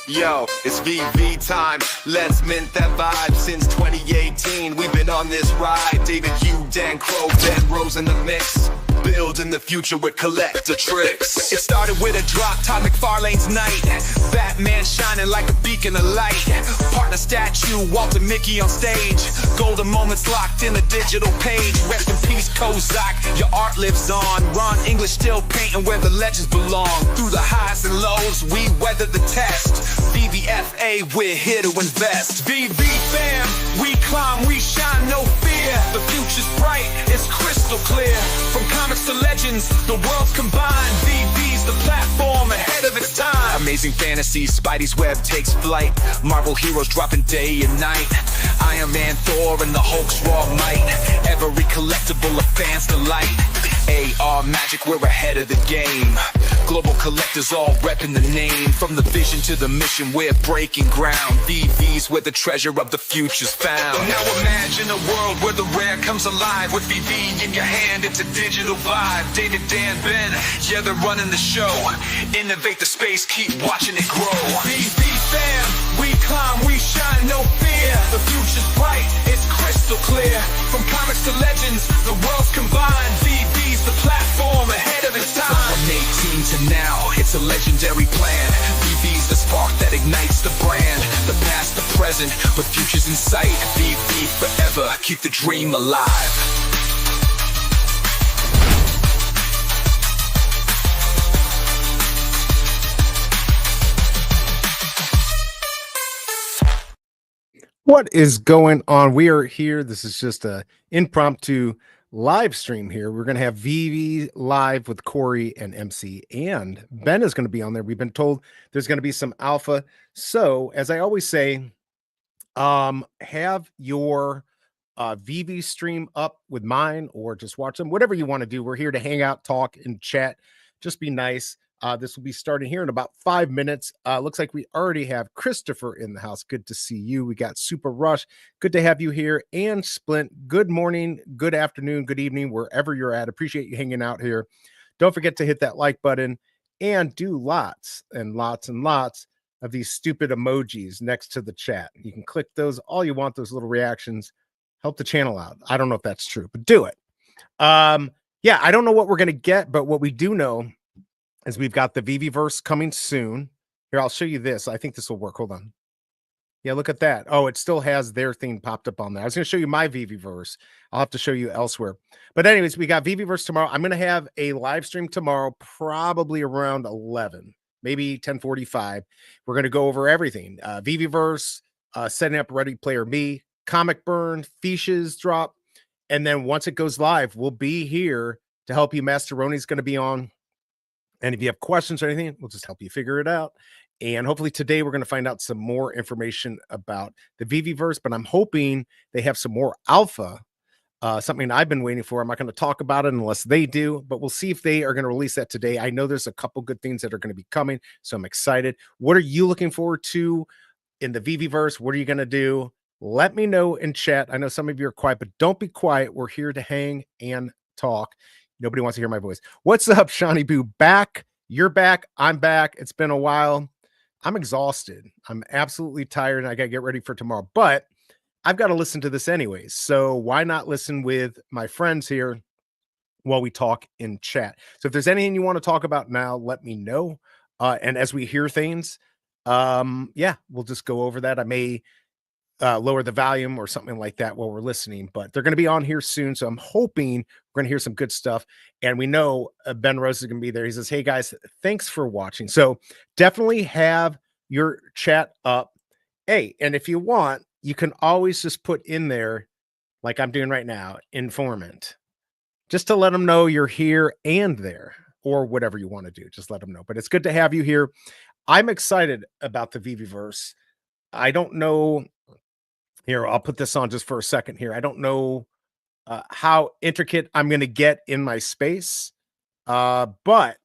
Yo, it's VV time. Let's mint that vibe. Since 2018, we've been on this ride. David Hugh, Dan Crow, Ben Rose in the mix. Building the future with collector tricks. It started with a drop, Todd McFarlane's night. Batman shining like a beacon of light. Partner statue, Walter Mickey on stage. Golden moments locked in a digital page. Rest in peace, Kozak, your art lives on. Ron English still painting where the legends belong. Through the highs and lows, we weather the test. VVFA, we're here to invest. VV fam, we climb, we shine, no fear. The future's bright, it's crystal clear. From comics to legends, the world's combined. VV's the platform ahead of its time. Amazing fantasy, Spidey's web takes flight. Marvel heroes dropping day and night. Iron Man, Thor, and the Hulk's raw might. Every collectible a fan's delight. AR magic, we're ahead of the game. Global collectors all repping the name. From the vision to the mission, we're breaking ground. VV's where the treasure of the future's found. Now imagine a world where the rare comes alive. With VV in your hand, it's a digital vibe. David, Dan, Ben, yeah, they're running the show. Innovate the space, keep watching it grow. VV fam, we climb, we shine, no fear. The future's bright, it's crystal clear. From comics to legends, the world's combined. VV's the platform ahead of its time. From 18 to now, it's a legendary plan. VV's the spark that ignites the brand. The past, the present, but future's in sight. VV forever, keep the dream alive. What is going on? We are here. This is just a impromptu live stream here. We're going to have VV live with Corey and MC, and Ben is going to be on there. We've been told there's going to be some alpha. So, as I always say, have your VV stream up with mine or just watch them, whatever you want to do. We're here to hang out, talk, and chat. Just be nice. This will be starting here in about 5 minutes. Looks like we already have Christopher in the house. Good to see you. We got Super Rush. Good to have you here. And Splint, good morning, good afternoon, good evening, wherever you're at. Appreciate you hanging out here. Don't forget to hit that like button and do lots and lots and lots of these stupid emojis next to the chat. You can click those all you want, those little reactions. Help the channel out. I don't know if that's true, but do it. Yeah, I don't know what we're going to get, but what we do know is we've got the VeVeVerse coming soon. Here, I'll show you this. I think this will work. Hold on. Yeah, look at that. Oh, it still has their thing popped up on there. I was going to show you my VeVeVerse. I'll have to show you elsewhere. But anyways, we got VeVeVerse tomorrow. I'm going to have a live stream tomorrow, probably around 11, maybe 10:45. We're going to go over everything. VeVeVerse, setting up Ready Player Me, Comic Burn, Fiches drop. And then once it goes live, we'll be here to help you. Masteroni's going to be on. And if you have questions or anything, we'll just help you figure it out. And hopefully today we're going to find out some more information about the VeVeVerse, but I'm hoping they have some more alpha, something I've been waiting for. I'm not going to talk about it unless they do, but we'll see if they are going to release that today. I know there's a couple good things that are going to be coming, so I'm excited. What are you looking forward to in the VeVeVerse? What are you going to do? Let me know in chat. I know some of you are quiet, but don't be quiet. We're here to hang and talk. Nobody wants to hear my voice. What's up, Shawnee Boo? Back. You're back. I'm back. It's been a while. I'm exhausted. I'm absolutely tired, and I got to get ready for tomorrow. But I've got to listen to this anyways. So why not listen with my friends here while we talk in chat? So if there's anything you want to talk about now, let me know. And as we hear things, yeah, we'll just go over that. I may lower the volume or something like that while we're listening, but they're going to be on here soon. So I'm hoping we're going to hear some good stuff. And we know Ben Rose is going to be there. He says, hey guys, thanks for watching. So definitely have your chat up. Hey, and if you want, you can always just put in there, like I'm doing right now, InformMint, just to let them know you're here and there, or whatever you want to do. Just let them know. But it's good to have you here. I'm excited about the VeVeVerse. I don't know. Here, I'll put this on just for a second here. I don't know how intricate I'm going to get in my space, but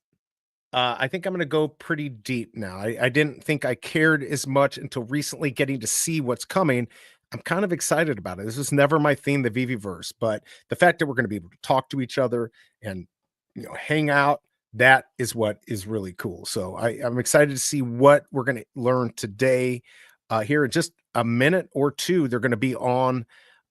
I think I'm going to go pretty deep now. I didn't think I cared as much until recently getting to see what's coming. I'm kind of excited about it. This was never my theme, the VeVeVerse, but the fact that we're going to be able to talk to each other and hang out That is what is really cool. So I'm excited to see what we're going to learn today. Here in just a minute or two, they're going to be on.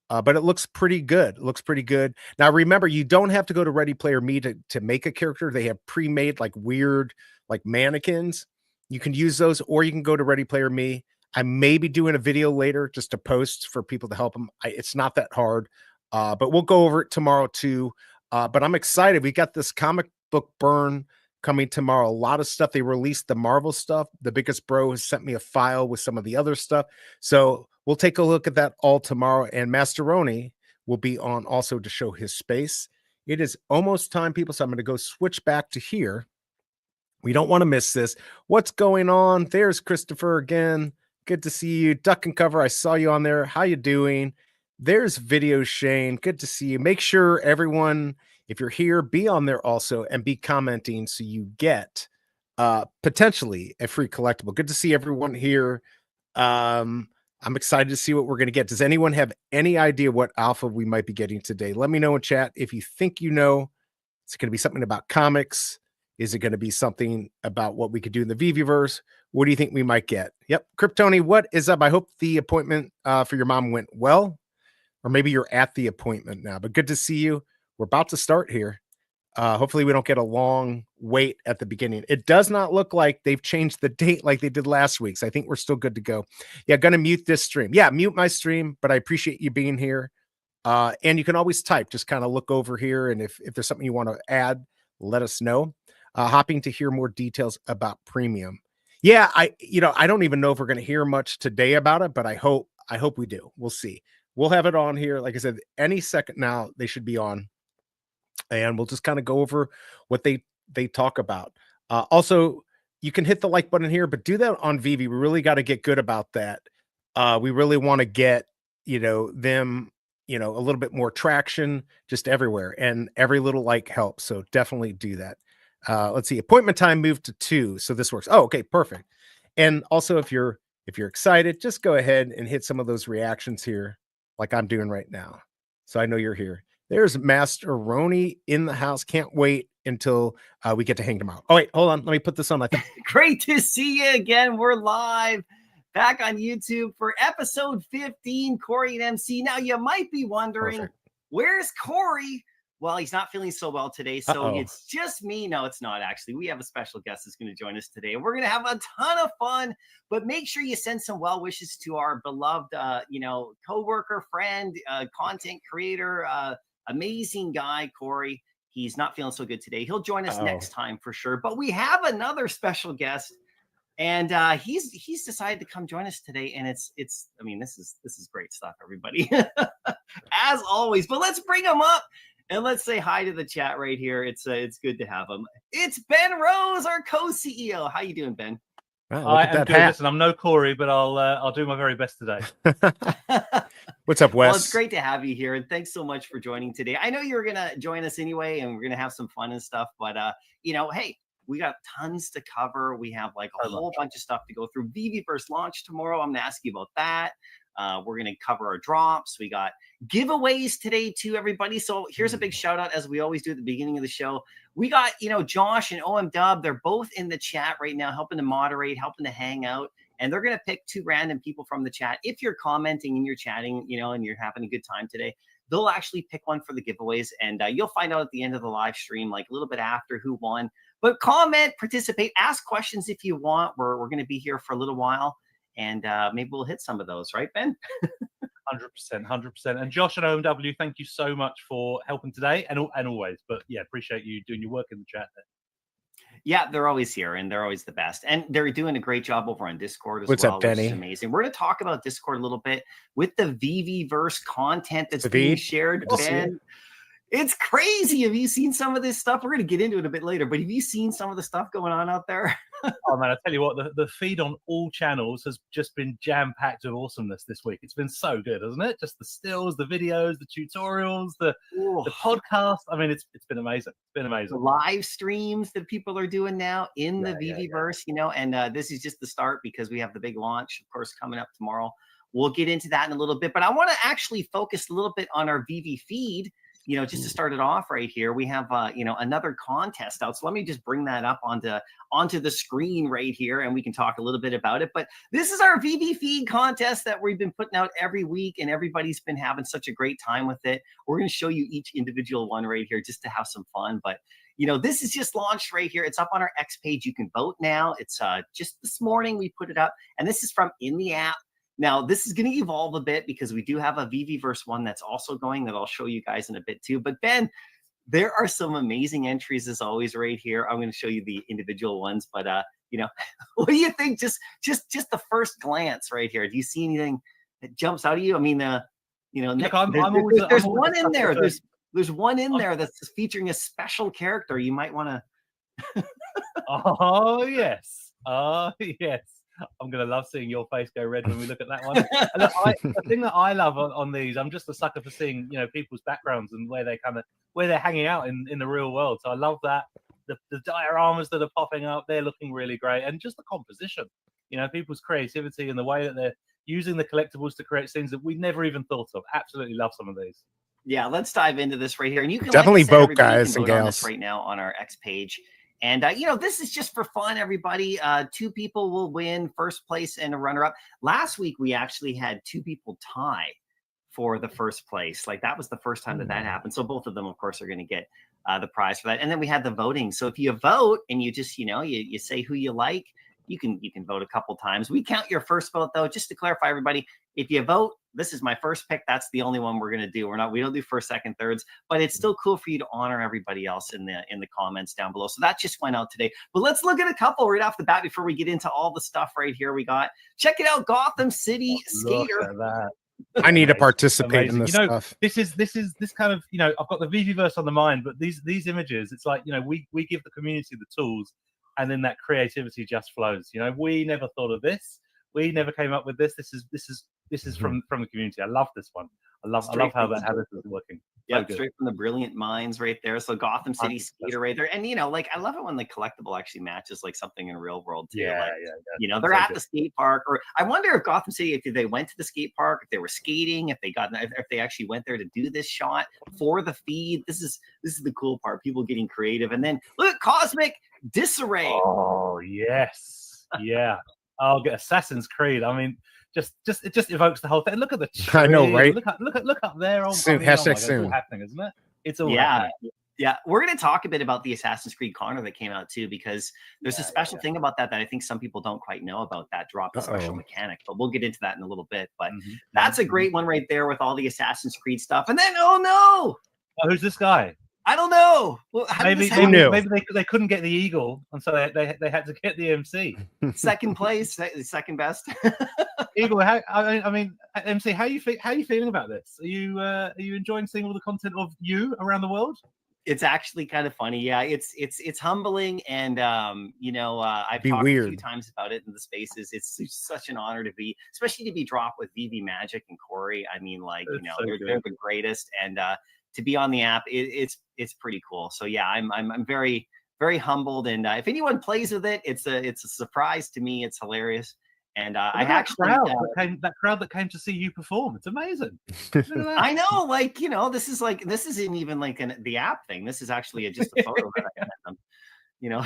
But it looks pretty good. It looks pretty good. Now, remember, you don't have to go to Ready Player Me to make a character. They have pre-made like weird like mannequins. You can use those, or you can go to Ready Player Me. I may be doing a video later just to post for people to help them. It's not that hard, but we'll go over it tomorrow too. But I'm excited. We got this comic book burn coming tomorrow. A lot of stuff. They released the Marvel stuff. The Biggest Bro has sent me a file with some of the other stuff. So we'll take a look at that all tomorrow. And Masteroni will be on also to show his space. It is almost time, people. So I'm going to go switch back to here. We don't want to miss this. What's going on? There's Christopher again. Good to see you. Duck and Cover. I saw you on there. How you doing? There's Video Shane. Good to see you. Make sure everyone, if you're here, be on there also and be commenting so you get potentially a free collectible. Good to see everyone here. I'm excited to see what we're going to get. Does anyone have any idea what alpha we might be getting today? Let me know in chat if you think you know. It's going to be something about comics. Is it going to be something about what we could do in the VeVeVerse? What do you think we might get? Yep. Kryptoni, what is up? I hope the appointment for your mom went well, or maybe you're at the appointment now, but good to see you. We're about to start here. Hopefully we don't get a long wait at the beginning. It does not look like they've changed the date like they did last week. So I think we're still good to go. Yeah, going to mute this stream. Yeah, mute my stream, but I appreciate you being here. And you can always type, just kind of look over here. And if there's something you want to add, let us know. Hopping to hear more details about premium. Yeah, I don't even know if we're going to hear much today about it, but I hope we do. We'll see. We'll have it on here. Like I said, any second now they should be on. And we'll just kind of go over what they talk about. Also, you can hit the like button here, but do that on Veve. We really got to get good about that. We really want to get, them, a little bit more traction just everywhere, and every little like helps. So definitely do that. Let's see. Appointment time moved to 2. So this works. Oh, okay, perfect. And also if you're excited, just go ahead and hit some of those reactions here like I'm doing right now. So I know you're here. There's Master Roni in the house. Can't wait until we get to hang tomorrow. Oh, wait, hold on. Let me put this on. Great to see you again. We're live back on YouTube for episode 15, Corey and MC. Now, you might be wondering, where's Corey? Well, he's not feeling so well today, so it's just me. No, it's not, actually. We have a special guest that's going to join us today, and we're going to have a ton of fun. But make sure you send some well wishes to our beloved, co-worker, friend, content creator, amazing guy, Corey. He's not feeling so good today. He'll join us next time for sure. But we have another special guest, and he's decided to come join us today. And it's I mean, this is great stuff, everybody, as always. But let's bring him up and let's say hi to the chat right here. It's good to have him. It's Ben Rose, our co-CEO. How you doing, Ben? Wow, I am good. Listen, I'm no Corey, but I'll do my very best today. What's up, Wes? Well, it's great to have you here, and thanks so much for joining today. I know you were gonna join us anyway, and we're gonna have some fun and stuff. But hey, we got tons to cover. We have like a whole bunch of stuff to go through. VeVeVerse launch tomorrow. I'm gonna ask you about that. We're gonna cover our drops. We got giveaways today too, everybody. So here's a big shout out, as we always do at the beginning of the show. We got Josh and OM Dub. They're both in the chat right now, helping to moderate, helping to hang out. And they're going to pick 2 random people from the chat. If you're commenting and you're chatting, and you're having a good time today, they'll actually pick one for the giveaways. And you'll find out at the end of the live stream, like a little bit after, who won. But comment, participate, ask questions if you want. We're going to be here for a little while. And maybe we'll hit some of those. Right, Ben? 100%. And Josh and OMW, thank you so much for helping today and always. But yeah, appreciate you doing your work in the chat there. Yeah, they're always here, and they're always the best. And they're doing a great job over on Discord as well. What's up, Benny? Which is amazing. We're going to talk about Discord a little bit with the VeVeVerse content that's being shared. Ben, it's crazy. Have you seen some of this stuff? We're going to get into it a bit later, but have you seen some of the stuff going on out there? Oh, man, I tell you what, the feed on all channels has just been jam-packed with awesomeness this week. It's been so good, hasn't it? Just the stills, the videos, the tutorials, the podcast. I mean, it's been amazing. It's been amazing. The live streams that people are doing now in the VeVeVerse, and this is just the start, because we have the big launch, of course, coming up tomorrow. We'll get into that in a little bit, but I want to actually focus a little bit on our Veve feed, you know, just to start it off right here, we have, you know, another contest out. So let me just bring that up onto the screen right here, and we can talk a little bit about it. But this is our VV feed contest that we've been putting out every week, and everybody's been having such a great time with it. We're going to show you each individual one right here just to have some fun. But, you know, this is just launched right here. It's up on our X page. You can vote now. It's just this morning we put it up, and this is from in the app. Now, this is going to evolve a bit because we do have a VeVeVerse one that's also going that I'll show you guys in a bit too. But Ben, there are some amazing entries as always right here. I'm going to show you the individual ones, but you know, what do you think? Just the first glance right here. Do you see anything that jumps out at you? I mean, you know, Look, there's one in there. There's one in there that's featuring a special character. You might want to. Oh yes. Oh yes. I'm going to love seeing your face go red when we look at that one. The thing that I love on these, I'm just a sucker for seeing, you know, people's backgrounds and where they're hanging out in the real world. So I love that. The dioramas that are popping up, they're looking really great. And just the composition, you know, people's creativity and the way that they're using the collectibles to create scenes that we never even thought of. Absolutely love some of these. Yeah, let's dive into this right here. And you can definitely vote, guys and gals, right now on our X page. And, you know, this is just for fun, everybody. 2 people will win first place and a runner-up. Last week, we actually had 2 people tie for the first place. Like, that was the first time that happened. So both of them, of course, are going to get the prize for that. And then we had the voting. So if you vote and you just, you know, you say who you like, you can vote a couple times. We count your first vote, though, just to clarify, everybody. If you vote, this is my first pick. That's the only one we're going to do. We don't do first, second, thirds, but it's still cool for you to honor everybody else in the comments down below. So that just went out today. But let's look at a couple right off the bat before we get into all the stuff right here. We got, check it out, Gotham City Skater. Look at that. I need to participate in this stuff. This is kind of, you know, I've got the VeVeVerse on the mind, but these images, it's like, you know, we give the community the tools, and then that creativity just flows. You know, we never thought of this. We never came up with this. This is from the community. I love this one. I love how this is working. Yeah, so straight from the brilliant minds right there. So Gotham City Skater right there. And, you know, like, I love it when the collectible actually matches like something in real world too. Yeah, like, yeah. You know, they're at the skate park, or I wonder if Gotham City, if they went to the skate park, if they were skating, if they actually went there to do this shot for the feed. This is the cool part. People getting creative. And then look, Cosmic Disarray. Oh yes, yeah. I'll get Assassin's Creed. I mean, it just evokes the whole thing. Look at the tree. I know, right? Look up there. Soon, I mean, hashtag it's soon. all happening, isn't it? It's all happening. Yeah, we're going to talk a bit about the Assassin's Creed Connor that came out too, because there's a special thing about that I think some people don't quite know about, that drop the special mechanic. But we'll get into that in a little bit. But that's a great one right there with all the Assassin's Creed stuff. And then, oh no, who's this guy? I don't know. Well, maybe they couldn't get the Eagle, and so they had to get the MC. Second place, second best. Eagle. I mean, MC. How are you feeling about this? Are you enjoying seeing all the content of you around the world? It's actually kind of funny. Yeah, it's humbling, and you know, I've talked a few times about it in the spaces. It's such an honor to be, especially to be dropped with VV Magic and Corey. I mean, like, you know, they're the greatest, and to be on the app, it's pretty cool. So yeah, I'm very, very humbled, and if anyone plays with it, it's a surprise to me. It's hilarious, and I actually that crowd that came to see you perform. It's amazing. I know, like, you know, this isn't even like the app thing. This is actually just a photo that I had them. You know,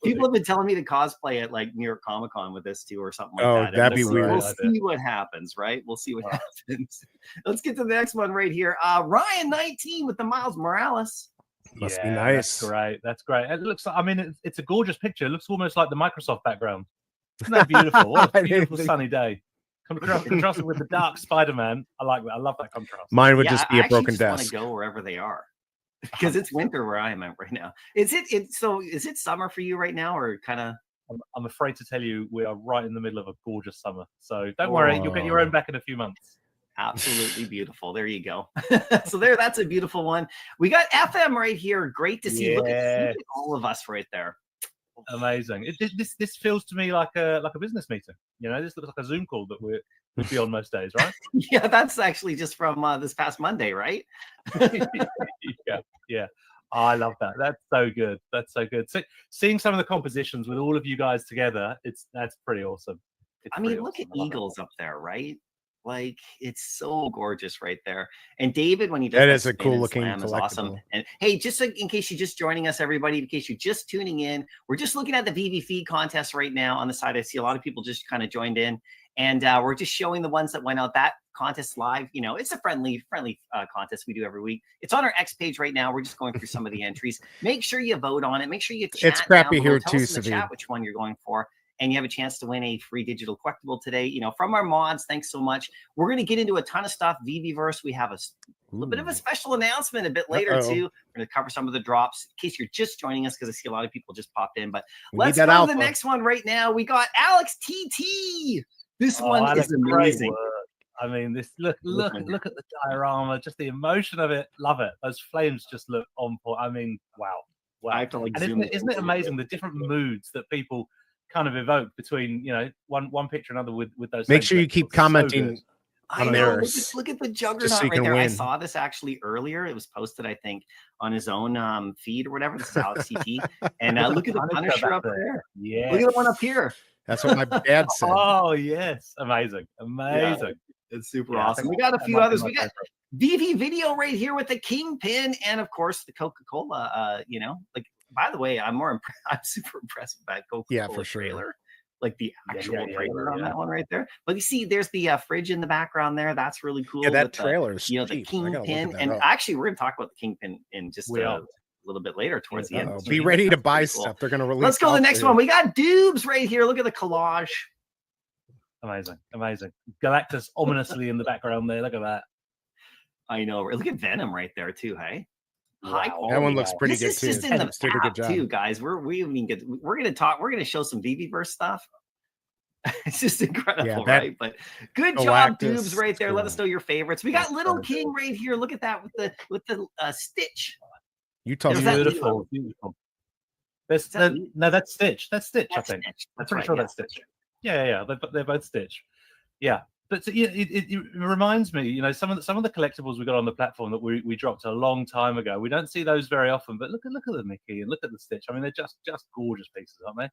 people have been telling me to cosplay at like New York Comic Con with this too, or something like that. That'd be weird. We'll see what happens, right? We'll see what happens. Let's get to the next one right here. Ryan 19 with the Miles Morales. Must be nice. That's great. It looks like, I mean, it's a gorgeous picture. It looks almost like the Microsoft background. Isn't that beautiful? What a beautiful sunny day. Contrasted with the dark Spider-Man. I like that. I love that contrast. Mine would just be a broken desk. I want to go wherever they are, because it's winter where I am at right now. Is it summer for you right now, or kind of? I'm afraid to tell you, we are right in the middle of a gorgeous summer. So don't worry, you'll get your own back in a few months. Absolutely beautiful. There you go. So that's a beautiful one. We got FM right here. Great to see. Look at all of us right there. Amazing. This feels to me like a business meeting. You know, this looks like a Zoom call that we'd be on most days, right? Yeah, that's actually just from this past Monday, right? Yeah. Oh, I love that. That's so good. That's so good. So, seeing some of the compositions with all of you guys together, that's pretty awesome. I mean, look at Eagles up there, right? Like, it's so gorgeous right there. And David, when he does that that is a spin cool and looking slam, is awesome. collectible. And hey, just so, in case you're just joining us, everybody, in case you're just tuning in, we're just looking at the VV feed contest right now on the side. I see a lot of people just kind of joined in, and we're just showing the ones that went out. That contest live, you know, it's a friendly contest we do every week. It's on our X page right now. We're just going through some of the entries. Make sure you vote on it. Make sure you chat. It's crappy down below. here Tell too, us in the chat which one you're going for. And you have a chance to win a free digital collectible today, you know, from our mods. Thanks so much. We're going to get into a ton of stuff. VeVeVerse, we have a little bit of a special announcement a bit later, too. We're going to cover some of the drops in case you're just joining us, because I see a lot of people just popped in. But let's go to the next one right now. We got Alex TT. This one is amazing. I mean, this look at the diorama, just the emotion of it. Love it. Those flames just look on point. I mean, wow. I have to like and isn't it amazing the different moods that people kind of evoke between, you know, one picture and another with those. Make sure you keep commenting. I know. Look at the juggernaut so right there. I saw this actually earlier. It was posted, I think, on his own feed or whatever. This is Alex CT. And look at the Punisher up there. Yeah. Look at the one up here. That's what my dad said. Oh yes, amazing. Yeah, it's super awesome. We got a few others. We got VV video right here with the Kingpin, and of course the Coca-Cola. You know, like, by the way, I'm super impressed with that Coca-Cola trailer. Like the actual trailer on that one right there. But you see, there's the fridge in the background there. That's really cool. Yeah, that trailer is, you know, the Kingpin. And actually, we're going to talk about the Kingpin in just a little bit later towards the end. Be ready to buy stuff. They're going to release. Let's go to the next one. We got Dubes right here. Look at the collage. Amazing. Galactus ominously in the background there. Look at that. I know. Look at Venom right there too. Hey. High quality. That one looks pretty good too. This is just in the app too, guys. We're gonna show some VeVeVerse stuff. It's just incredible, right? But good job, Dubes, right there. Cool. Let us know your favorites. We got Little King right here. Look at that with the Stitch. Utah, beautiful. That's Stitch. That's Stitch. I think. I'm pretty sure that's Stitch. Yeah. They're both Stitch. Yeah. But it reminds me, you know, some of the collectibles we got on the platform that we dropped a long time ago. We don't see those very often, but look at the Mickey and look at the Stitch. I mean, they're just gorgeous pieces, aren't they?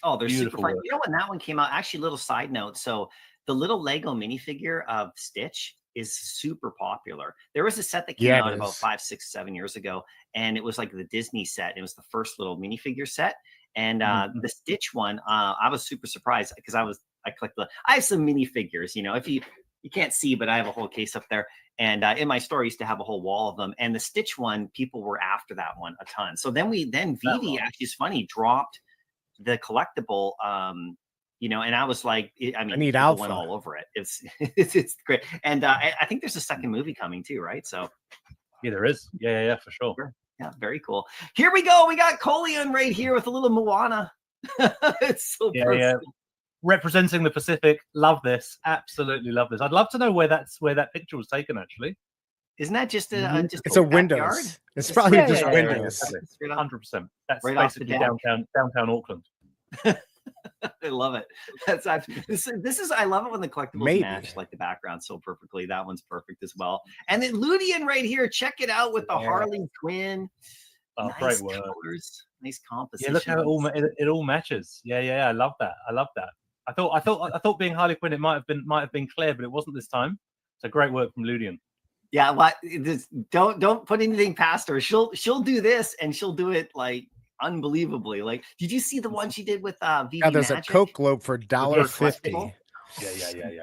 Oh, they're beautiful, super fun. You know, when that one came out, actually, little side note. So the little Lego minifigure of Stitch is super popular. There was a set that came out about 5, 6, 7 years ago, and it was like the Disney set. It was the first little minifigure set. And the Stitch one, I was super surprised because I have some minifigures, you know, if you can't see, but I have a whole case up there. And in my store, I used to have a whole wall of them. And the Stitch one, people were after that one a ton. So then VV actually, is funny, dropped the collectible, you know, and I was like, I need Alpha. Went all over it. It's great. And I think there's a second movie coming too, right? So yeah, there is. Yeah, for sure. Yeah, very cool. Here we go. We got Colion right here with a little Moana. It's so personal. Yeah. Representing the Pacific. Love this. Absolutely love this. I'd love to know where that picture was taken, actually. Isn't that just it's a Windows. It's probably just Windows. 100%. That's right, basically downtown Auckland. I love it. This is I love it when the collectibles match like the background so perfectly. That one's perfect as well. And then Ludian right here, check it out with the Harley Quinn. Oh, nice colors, nice composition. Yeah, look how it all matches. Yeah. I love that. I thought being Harley Quinn, it might have been Claire, but it wasn't this time. So great work from Ludian. Yeah, don't put anything past her. She'll do this and she'll do it like unbelievably. Like, did you see the one she did with VV there's Magic? A Coke globe for $1.50. Yeah.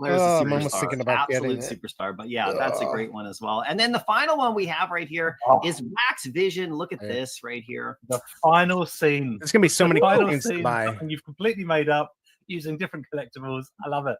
I'm almost thinking about absolute superstar, but yeah, that's a great one as well. And then the final one we have right here is Wax Vision. Look at this right here. The final scene. There's gonna be so many things to buy. Something you've completely made up using different collectibles. I love it.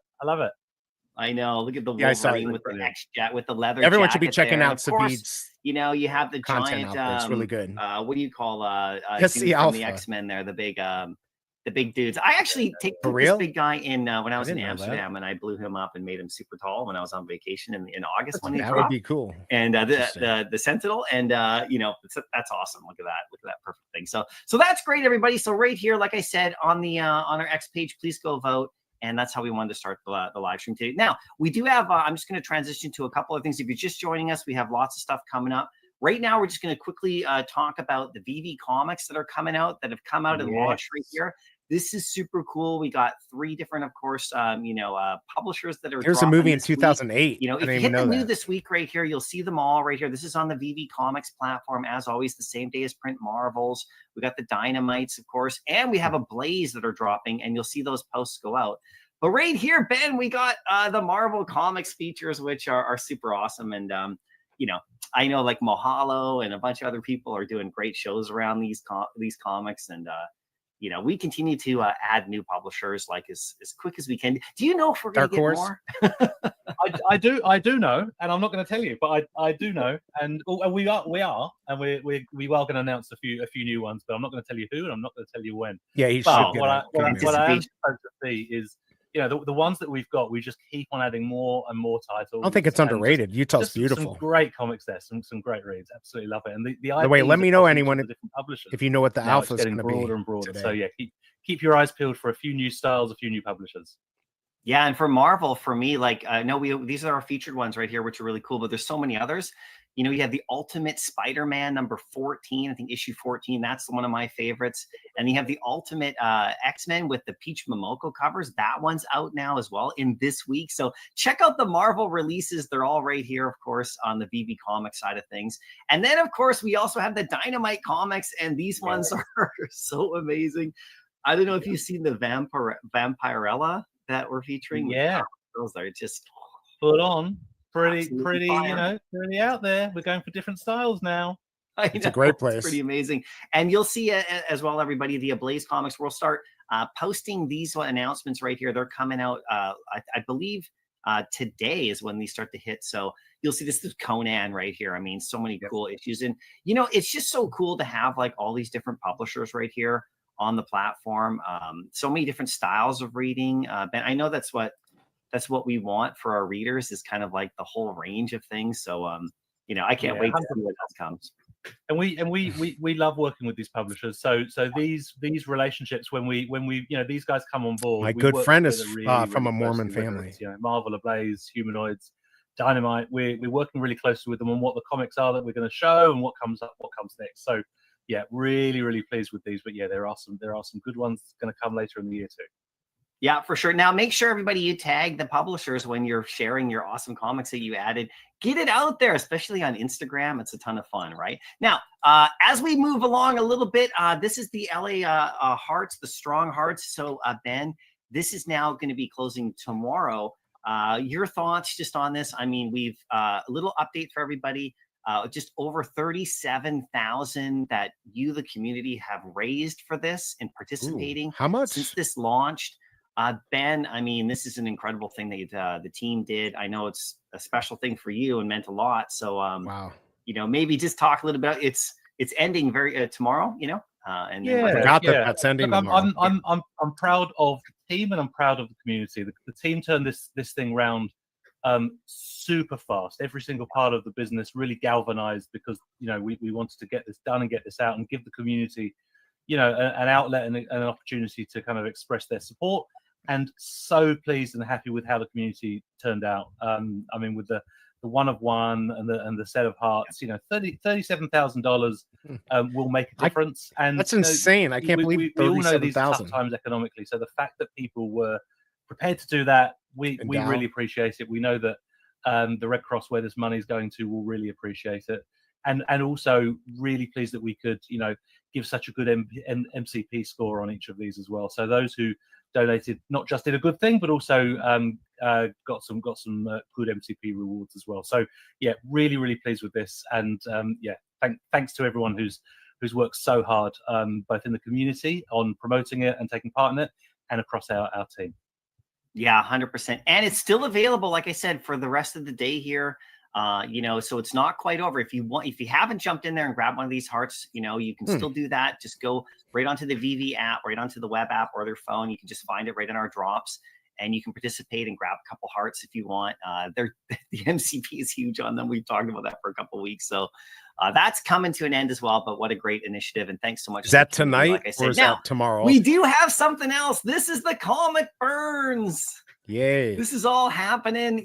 I know. Look at the Wolverine with the X-Jet with the leather. Everyone should be checking out Sabid's. You know, you have the giant. It's really good. What do you call the from the X-Men there? The big dudes. I actually took this big guy in when I was in Amsterdam, and I blew him up and made him super tall when I was on vacation in August when he dropped. That would be cool. And the Sentinel, and you know, that's awesome. Look at that perfect thing. So that's great, everybody. So right here, like I said, on our X page, please go vote. And that's how we wanted to start the live stream today. Now, we do have, I'm just going to transition to a couple of things. If you're just joining us, we have lots of stuff coming up. Right now, we're just going to quickly talk about the VV comics that are coming out, that have come out and launched right here. This is super cool. We got 3 different, of course, publishers that are. There's a movie in 2008. You know, if you hit the new this week right here, you'll see them all right here. This is on the VeVe Comics platform, as always, the same day as Print Marvels. We got the Dynamites, of course, and we have a Blaze that are dropping, and you'll see those posts go out. But right here, Ben, we got the Marvel Comics features, which are super awesome. And, I know like Mahalo and a bunch of other people are doing great shows around these comics. And, we continue to add new publishers like as quick as we can. Do you know if we're going to get more? I do know, and I'm not going to tell you, but I do know, and we are going to announce a few new ones, but I'm not going to tell you who, and I'm not going to tell you when. Yeah, you should. What I am supposed to see is, the ones that we've got, we just keep on adding more and more titles. I don't think it's underrated. Utah's beautiful. Some great comics there, some great reads. Absolutely love it. And the way, let me know anyone if you know what the alpha is going to be. Broader and broader. Today. So yeah, keep your eyes peeled for a few new styles, a few new publishers. Yeah, and for Marvel, for me, like these are our featured ones right here, which are really cool. But there's so many others. You have the Ultimate Spider-Man number 14, I think issue 14. That's one of my favorites. And you have the Ultimate X-Men with the Peach Momoko covers. That one's out now as well in this week. So check out the Marvel releases. They're all right here, of course, on the VeVe Comics side of things. And then, of course, we also have the Dynamite comics, and these ones are so amazing. I don't know if you've seen the Vampirella that we're featuring. Yeah, those are just full on. Pretty, pretty out there. We're going for different styles now. It's a great place. It's pretty amazing. And you'll see as well, everybody, the Ablaze Comics. We'll start posting these announcements right here. They're coming out, I believe, today is when these start to hit. So you'll see this is Conan right here. I mean, so many cool issues. And, it's just so cool to have like all these different publishers right here on the platform. So many different styles of reading. Ben, I know that's what we want for our readers, is kind of like the whole range of things. So, I can't wait to see what else comes. And we love working with these publishers. So these relationships, when we these guys come on board. My good friend is from a Mormon family. Marvel, Ablaze, Humanoids, Dynamite. We're working really closely with them on what the comics are that we're going to show and what comes next. So yeah, really, really pleased with these. But yeah, there are some good ones going to come later in the year too. Yeah, for sure. Now, make sure everybody you tag the publishers when you're sharing your awesome comics that you added. Get it out there, especially on Instagram. It's a ton of fun, right? Now, as we move along a little bit, this is the LA Hearts, the Strong Hearts. So, Ben, this is now going to be closing tomorrow. Your thoughts just on this? I mean, we've a little update for everybody. Just over 37,000 that you, the community, have raised for this and participating. How much? Since this launched. Ben, I mean, this is an incredible thing that the team did. I know it's a special thing for you and meant a lot. So, wow. Maybe just talk a little bit. It's ending very tomorrow. And I forgot that's ending. Look, I'm proud of the team and I'm proud of the community. The team turned this thing round super fast. Every single part of the business really galvanized because we wanted to get this done and get this out and give the community an outlet and an opportunity to kind of express their support. And so pleased and happy with how the community turned out. I mean, with the one of one and the set of hearts, $37,000 will make a difference. And that's insane. I can't believe we all know these tough times economically. So the fact that people were prepared to do that, we really appreciate it. We know that the Red Cross, where this money is going to, will really appreciate it. And also really pleased that we could, give such a good MCP score on each of these as well. So those who donated not just did a good thing, but also got some good MCP rewards as well. So yeah, really, really pleased with this. And thanks to everyone who's worked so hard, both in the community on promoting it and taking part in it, and across our team. Yeah, 100%. And it's still available, like I said, for the rest of the day here. So it's not quite over. If you haven't jumped in there and grabbed one of these hearts, you can still do that. Just go right onto the VeVe app, right onto the web app or their phone. You can just find it right in our drops and you can participate and grab a couple hearts if you want. The MCP is huge on them. We've talked about that for a couple of weeks. So that's coming to an end as well, but what a great initiative. And thanks so much. Is that tonight like I said. Or is that tomorrow? We do have something else. This is the Comic Burns. Yay. This is all happening,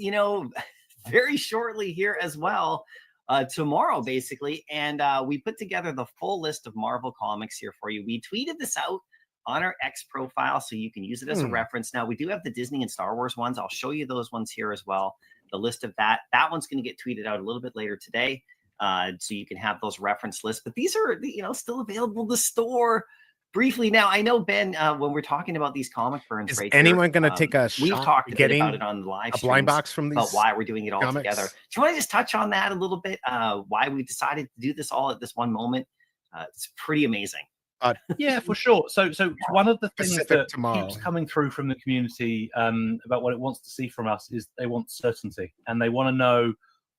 very shortly here as well, tomorrow basically. And we put together the full list of Marvel comics here for you. We tweeted this out on our X profile, so you can use it as a reference. Now, we do have the Disney and Star Wars ones. I'll show you those ones here as well. The list of that one's going to get tweeted out a little bit later today, so you can have those reference lists. But these are, still available in the store briefly. Now, I know, Ben, when we're talking about these comic burns, is right anyone going to take a we've shot talked a bit getting about it on the live a blind box from these about why we're doing it all comics together. Do you want to just touch on that a little bit? Why we decided to do this all at this one moment? It's pretty amazing. Yeah, for sure. So one of the things that tomorrow keeps coming through from the community about what it wants to see from us is they want certainty, and they want to know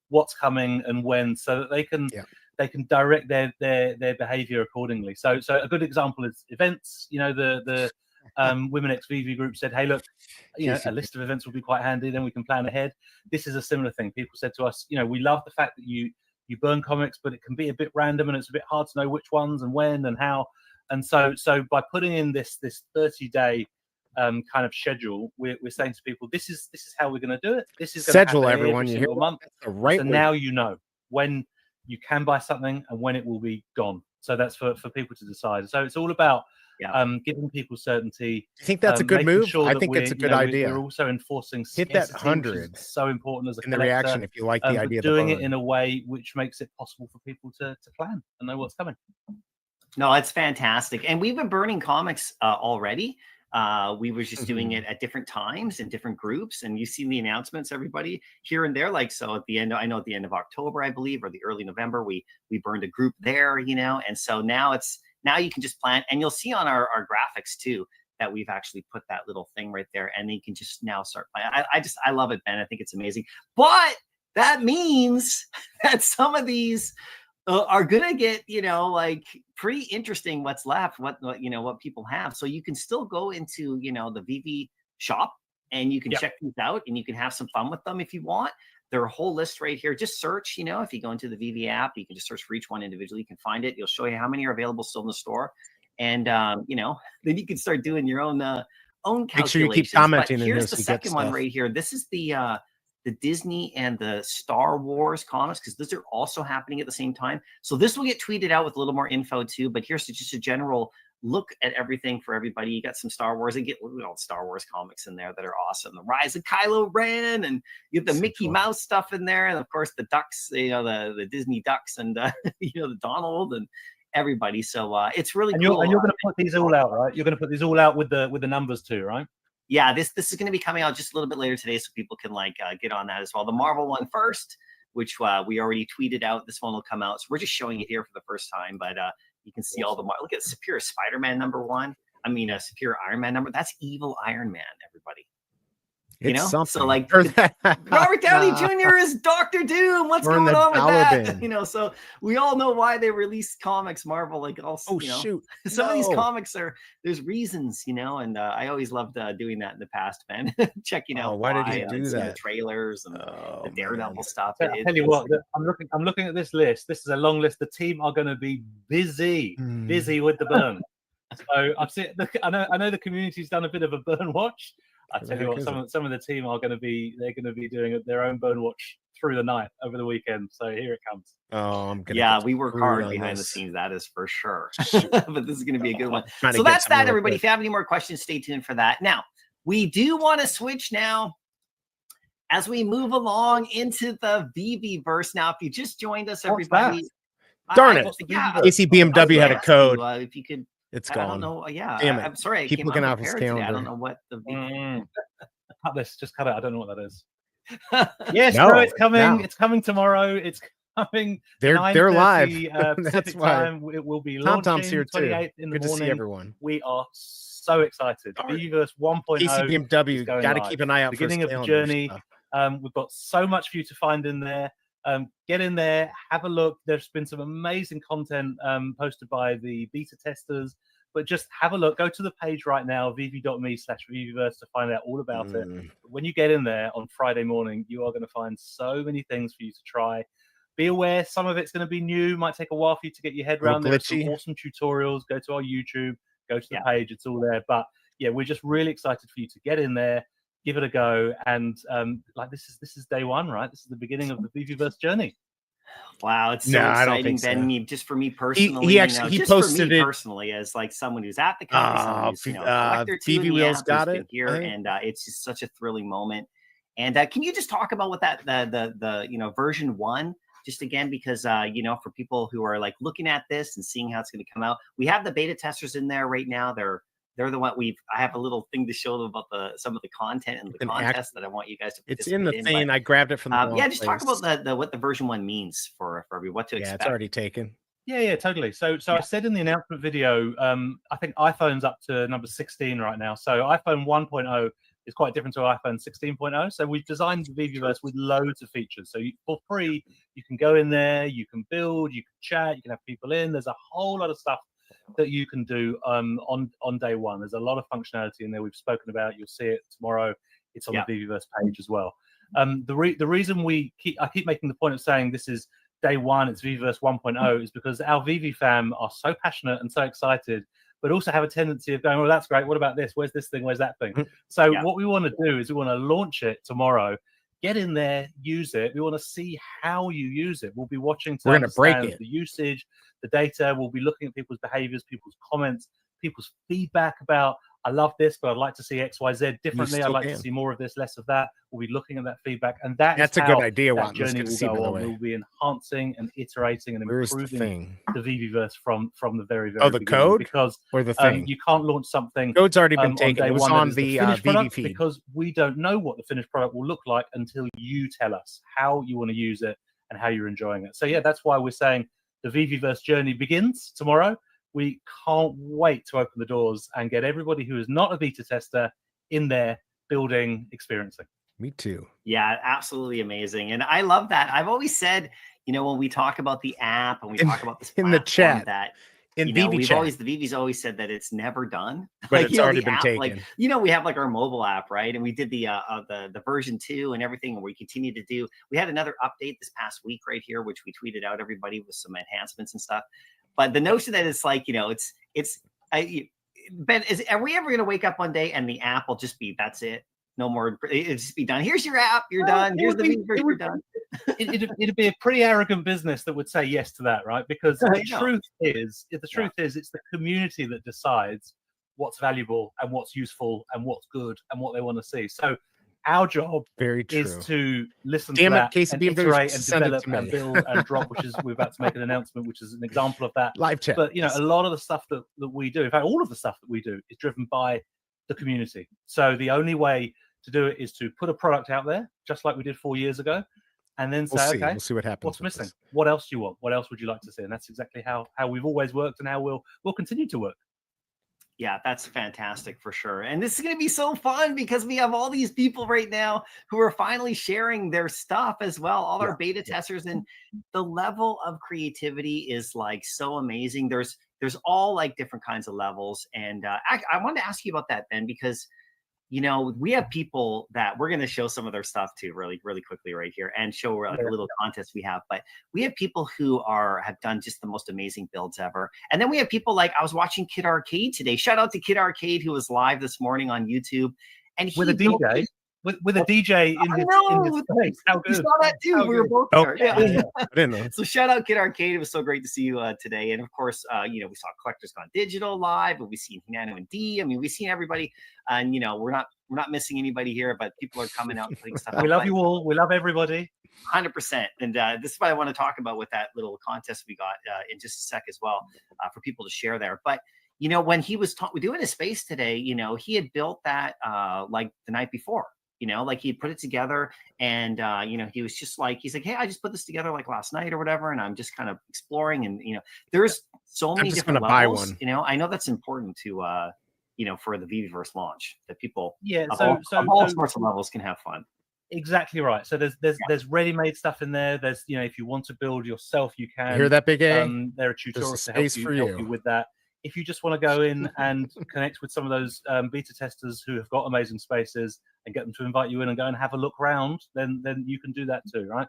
what's coming and when, so that they can direct their behavior accordingly. So a good example is events. The Women X VV group said, hey, look, a list of events will be quite handy, then we can plan ahead. This is a similar thing. People said to us, we love the fact that you burn comics, but it can be a bit random and it's a bit hard to know which ones and when and how. And so by putting in this 30-day kind of schedule, we're saying to people, this is how we're going to do it. This is going to happen everyone every you single hear month. Right. So now you know when you can buy something and when it will be gone. So that's for people to decide. So it's all about giving people certainty. I think that's a good move. Sure I think it's a good idea. We're also enforcing hit that scarcity, 100. So important as a in the reaction. If you like the idea, doing it in a way which makes it possible for people to plan and know what's coming. No, it's fantastic. And we've been burning comics already. We were just doing it at different times in different groups. And you've seen the announcements, everybody, here and there. Like, so at the end, I know at the end of October, I believe, or the early November, we burned a group there, And so now you can just plan. And you'll see on our graphics too, that we've actually put that little thing right there. And then you can just now start playing. I love it, Ben. I think it's amazing. But that means that some of these are gonna get like pretty interesting what's left, what people have. So you can still go into the VV shop and you can check these out and you can have some fun with them if you want. There are a whole list right here. Just search, if you go into the VV app, you can just search for each one individually. You can find it. It'll show you how many are available still in the store, and then you can start doing your own calculations. Make sure you keep commenting. But here's the second one right here. This is the Disney and the Star Wars comics, because those are also happening at the same time. So this will get tweeted out with a little more info too, but here's just a general look at everything for everybody. You got some Star Wars, and get all Star Wars comics in there that are awesome. The Rise of Kylo Ren, and you have the Mickey Mouse stuff in there, and of course the ducks, the Disney ducks, and the Donald and everybody. So it's really cool. And you're going to put these all out, right? You're going to put these all out with the numbers too, right? Yeah, this is going to be coming out just a little bit later today, so people can get on that as well. The Marvel one first, which we already tweeted out. This one will come out, so we're just showing it here for the first time. But you can see all the look at Superior Spider-Man #1. I mean, Superior Iron Man number. That's Evil Iron Man, everybody. Something. So Robert Downey Jr. is Dr. Doom. What's going on with that? So we all know why they release comics, Marvel. Shoot. Some of these comics there's reasons, and I always loved doing that in the past, man. Checking out why did he do that? The trailers and the Daredevil stuff. I'll tell you what, I'm looking at this list. This is a long list. The team are going to be busy with the burn. So I know the community's done a bit of a burn watch. I tell you what, some of the team are going to be doing their own burn watch through the night over the weekend. So here it comes. We work hard behind the scenes, that is for sure. But this is going to be a good one. So that's that, everybody. If you have any more questions, stay tuned for that. Now, we do want to switch now as we move along into the VeVeVerse. Now, if you just joined us, everybody, darn it, AC BMW had a code. If you could. It's gone. I don't know. Yeah, damn it. I'm sorry. Keep looking out for his calendar. I don't know what the. Cut this. Just cut it. I don't know what that is. Yes, bro, it's coming. No. It's coming tomorrow. It's coming. They're live. That's why time. It will be launching. Tom's here too. In Good the morning. To see everyone. We are so excited. VeVeVerse 1.0. AC BMW. Got to keep an eye out. Beginning of the journey. We've got so much for you to find in there. Get in there, have a look. There's been some amazing content posted by the beta testers, but just have a look. Go to the page right now, vv.me/VeVeVerse, to find out all about it. When you get in there on Friday morning, you are going to find so many things for you to try. Be aware, some of it's going to be new. Might take a while for you to get your head around. There's some awesome tutorials. Go to our YouTube, go to the page. It's all there. But yeah, we're just really excited for you to get in there, give it a go, and this is day one, right? This is the beginning of the VeVeVerse journey. Wow, it's so I don't exciting, think so. Ben. Just for me personally, He actually he posted it personally, as like someone who's at the company, someone who's a collector too, Veve in the Wheels app, got who's it, been here, and it's just such a thrilling moment. And can you just talk about what that the version 1, just again, because for people who are like looking at this and seeing how it's going to come out, we have the beta testers in there right now. They're the one I have a little thing to show them about some of the content and the contest that I want you guys to participate in. It's in the thing. But, I grabbed it from the yeah, just talk about what the version 1 means for everyone, what to expect. It's already taken. Yeah, totally. So I said in the announcement video, I think iPhone's up to number 16 right now. So iPhone 1.0 is quite different to iPhone 16.0. So we've designed the VeVeVerse with loads of features. So for free, you can go in there, you can build, you can chat, you can have people in. There's a whole lot of stuff that you can do on day one. There's a lot of functionality in there we've spoken about. You'll see it tomorrow. It's on the VeVeVerse page as well. The reason I keep making the point of saying this is day one, it's VeVeVerse 1.0, is because our Veve fam are so passionate and so excited, but also have a tendency of going, well, that's great. What about this? Where's this thing? Where's that thing? So what we want to do is we want to launch it tomorrow. Get in there, use it. We want to see how you use it. We'll be watching to understand the usage, the data. We'll be looking at people's behaviors, people's comments, people's feedback about, I love this, but I'd like to see X, Y, Z differently. I'd like to see more of this, less of that. We'll be looking at that feedback, and that's a good idea. That journey will go on. We'll be enhancing and iterating and improving the VeVeVerse from the very beginning. The code because or the thing you can't launch something. Code's already been taken. It was on the Veve feed because we don't know what the finished product will look like until you tell us how you want to use it and how you're enjoying it. So yeah, that's why we're saying the VeVeVerse journey begins tomorrow. We can't wait to open the doors and get everybody who is not a beta tester in there building, experiencing. Me too. Yeah, absolutely amazing. And I love that. I've always said, when we talk about the app and we talk about this in the chat, that in Veve chat, the Veve's always said that it's never done. But it's already been taken. Like, we have like our mobile app, right? And we did the version 2 and everything, and we continue to do. We had another update this past week right here, which we tweeted out everybody with some enhancements and stuff. But the notion that it's like, Ben, are we ever going to wake up one day and the app will just be, that's it? No more, it'll just be done. Here's your app, you're done. Here's the VeVeVerse, you're done. It'd be a pretty arrogant business that would say yes to that, right? Because the truth is, it's the community that decides what's valuable and what's useful and what's good and what they want to see. So our job is to listen to that and iterate and develop and build and drop, which is, we're about to make an announcement, which is an example of that. Live chat. But, a lot of the stuff that we do, in fact, all of the stuff that we do is driven by the community. So the only way to do it is to put a product out there, just like we did 4 years ago, and then say, okay, we'll see what happens. What's missing? What else do you want? What else would you like to see? And that's exactly how we've always worked and how we'll continue to work. Yeah, that's fantastic for sure. And this is going to be so fun because we have all these people right now who are finally sharing their stuff as well, all our beta testers, and the level of creativity is like so amazing. There's all like different kinds of levels. And I wanted to ask you about that, Ben, because we have people that we're going to show some of their stuff to really, really quickly right here and show like a little contest we have. But we have people who have done just the most amazing builds ever. And then we have people like, I was watching Kid Arcade today. Shout out to Kid Arcade, who was live this morning on YouTube. And he with a DJ. With a DJ in his place. How good. You saw that too. We were both there. Yeah. I didn't know. So shout out Kid Arcade. It was so great to see you today. And of course, we saw Collectors Gone Digital live, and we've seen Nano and D. I mean, we've seen everybody, and we're not missing anybody here, but people are coming out and putting stuff out. We love you all. We love everybody. 100%. And this is what I want to talk about with that little contest we got in just a sec as well, for people to share there. But when he was doing his space today, he had built that like the night before. Like he put it together, and he was just like, he's like, hey, I just put this together like last night or whatever, and I'm just kind of exploring, and there's so many different levels. I know that's important to for the VeVeVerse launch, that people of all sorts of levels can have fun. Exactly right. So there's ready-made stuff in there. There's if you want to build yourself, you can. Hear that, BigA? There are tutorials to help you with that. If you just want to go in and connect with some of those beta testers who have got amazing spaces and get them to invite you in and go and have a look around, then you can do that too, right?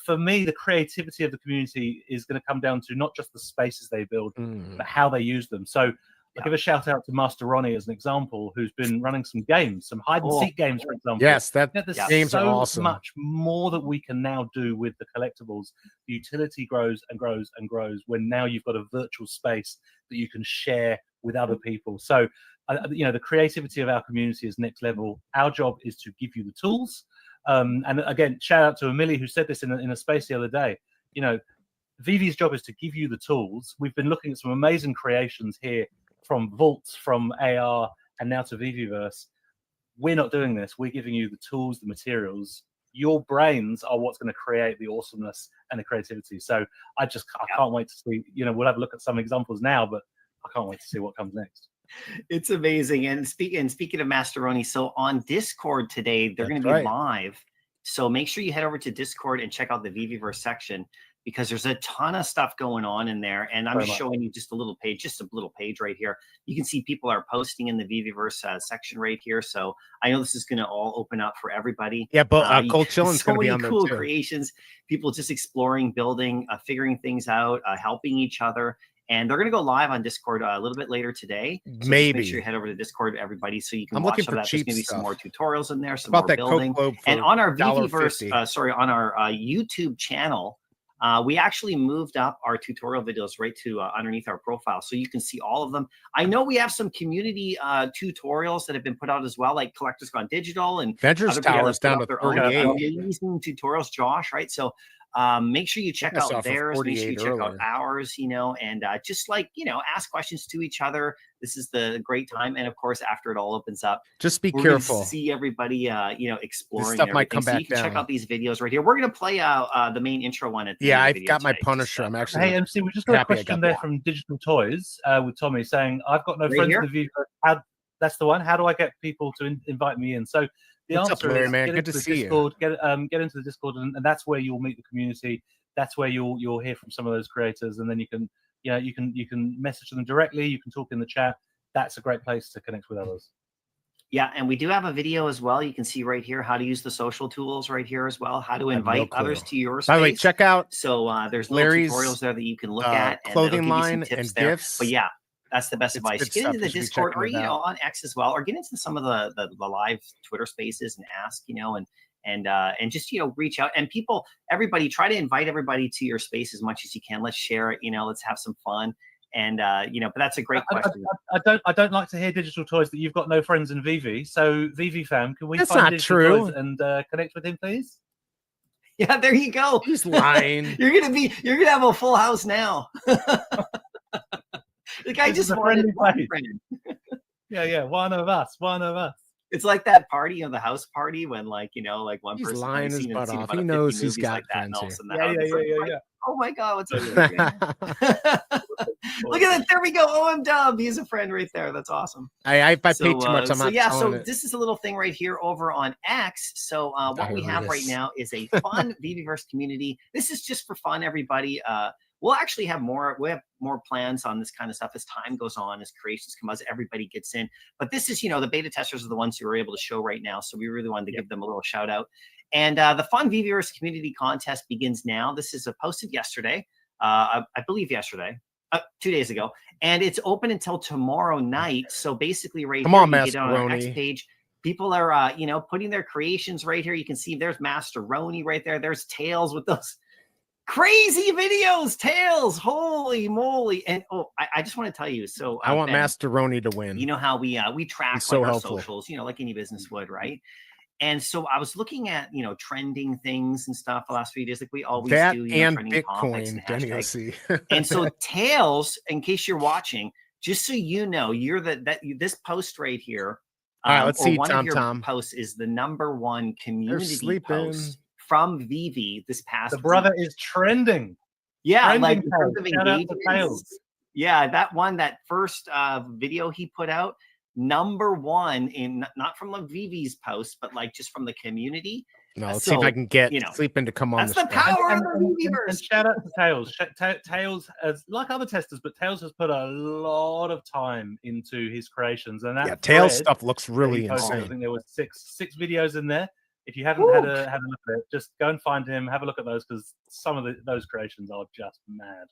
For me, the creativity of the community is going to come down to not just the spaces they build, but how they use them. So I'll give a shout out to Master Ronnie as an example, who's been running some games, some hide and seek games, for example. Yes, there's games are so awesome. Much more that we can now do with the collectibles. The utility grows and grows and grows when now you've got a virtual space that you can share with other people. So, the creativity of our community is next level. Our job is to give you the tools. And again, shout out to Amelie, who said this in a space the other day. Veve's job is to give you the tools. We've been looking at some amazing creations here, from vaults, from AR, and now to VeVeVerse. We're not doing this. We're giving you the tools, the materials. Your brains are what's going to create the awesomeness and the creativity. So I can't wait to see. We'll have a look at some examples now, but I can't wait to see what comes next. It's amazing. And speaking of Masteroni, so on Discord today, they're going to be live. So make sure you head over to Discord and check out the VeVeVerse section, because there's a ton of stuff going on in there. And I'm just showing you just a little page right here. You can see people are posting in the VeVeVerse section right here. So I know this is going to all open up for everybody. Yeah, but Cold Chillin's so going to be many on there cool too. creations, people just exploring, building, figuring things out, helping each other. And they're going to go live on Discord a little bit later today. So Maybe. Make sure you head over to Discord, everybody, so you can I'm watch looking some of for that. There's going to be stuff. some more tutorials in there, some about more that building. And on our VeVeVerse, on our YouTube channel, we actually moved up our tutorial videos right to underneath our profile, so you can see all of them. I know we have some community tutorials that have been put out as well, like Collectors Gone Digital and Ventures Towers down to 38. Amazing tutorials, Josh, right? So make sure you check out theirs, make sure you check out ours, and just ask questions to each other. This is the great time. And of course, after it all opens up, just be careful. See everybody, exploring. This stuff might come back so you can check out these videos right here. We're going to play the main intro one at the end of the video I've got my today. Punisher. I'm actually Hey, MC, we just got a question there from Digital Toys with Tommy saying, I've got no friends in the video. That's the one. How do I get people to invite me in? So the answer is get into the Discord, get into the Discord, and that's where you'll meet the community. That's where you'll hear from some of those creators, and then you can message them directly. You can talk in the chat. That's a great place to connect with others. Yeah, and we do have a video as well. You can see right here how to use the social tools right here as well. How to invite others to your space. By the way, check out there's little tutorials there that you can look at, clothing line and gifts. But yeah, that's the best advice. Get into the Discord or on X as well, or get into some of the live Twitter spaces and ask, and just reach out. And everybody, try to invite everybody to your space as much as you can. Let's share it. Let's have some fun. And but that's a great question. I don't like to hear Digital Toys that you've got no friends in Veve. So Veve fam, can we That's find not Digital true. Toys and connect with him, please? Yeah, there you go. He's lying. You're gonna have a full house now. The guy just wanted one friend. Yeah, one of us. It's like that party, the house party, when one he's person lying his butt off. He knows he's got friends here. Yeah. Oh my God, what's up? Look at that! There we go. OM Dub, he's a friend right there. That's awesome. I paid too much. So this is a little thing right here over on X. So what we have right now is a fun VeVeVerse community. This is just for fun, everybody. We'll actually have more. We have more plans on this kind of stuff as time goes on, as creations come out, as everybody gets in. But this is, the beta testers are the ones who are able to show right now. So we really wanted to give them a little shout out. And the fun VeVeVerse community contest begins now. This is posted yesterday, I believe yesterday, 2 days ago, and it's open until tomorrow night. So basically, right here, you get on our next page. People are, putting their creations right here. You can see there's Masteroni right there. There's Tails with those crazy videos, Tails, holy moly. And I just want to tell you, so I want Ben, Masteroni to win. You know how we track our socials, like any business would, right? And so I was looking at trending things and stuff the last few days, like we always do, and trending Bitcoin, and and so Tails, in case you're watching, just so you know, you're this post right here. All right, let's see. One of your posts is the #1 community post from Veve this past week. The brother is trending. Yeah, trending, like in terms of engagement. Yeah, that first video he put out, #1 in not from Veve's post, but just from the community. No, let's see if I can get Sleeping to come on. That's the power of the VeVeVerse. And shout out to Tails. Tails, as like other testers, but Tails has put a lot of time into his creations, and that Tails stuff looks really insane. I think there was six videos in there. If you haven't had a look at it, just go and find him, have a look at those, because some of those creations are just mad.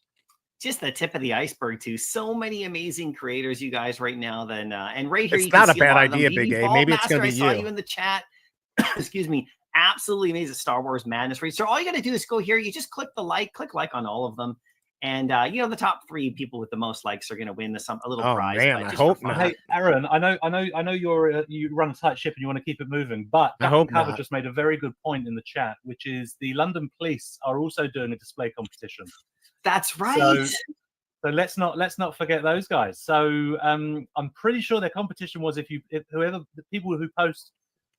just the tip of the iceberg too. So many amazing creators, you guys, right now. Then and right here, It's you can not a see bad a lot of them. idea, VV Big A. Vault Maybe it's Master, going I to be saw you. you in the chat. Excuse me. Absolutely amazing Star Wars madness, right? So all you got to do is go here. You just click like on all of them. And you know, the top 3 people with the most likes are going to win a little prize. Man, I hope not. Hey, Aaron, I know you run a tight ship and you want to keep it moving, but Captain Cover just made a very good point in the chat, which is the London Police are also doing a display competition. That's right. So let's not forget those guys. So I'm pretty sure their competition was if whoever the people who post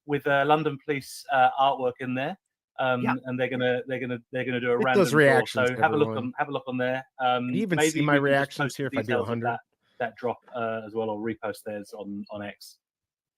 with London Police artwork in there. And they're gonna do a random those reactions. So have a look on there. even maybe see my reactions here if I do 100 that drop as well, or repost theirs on X.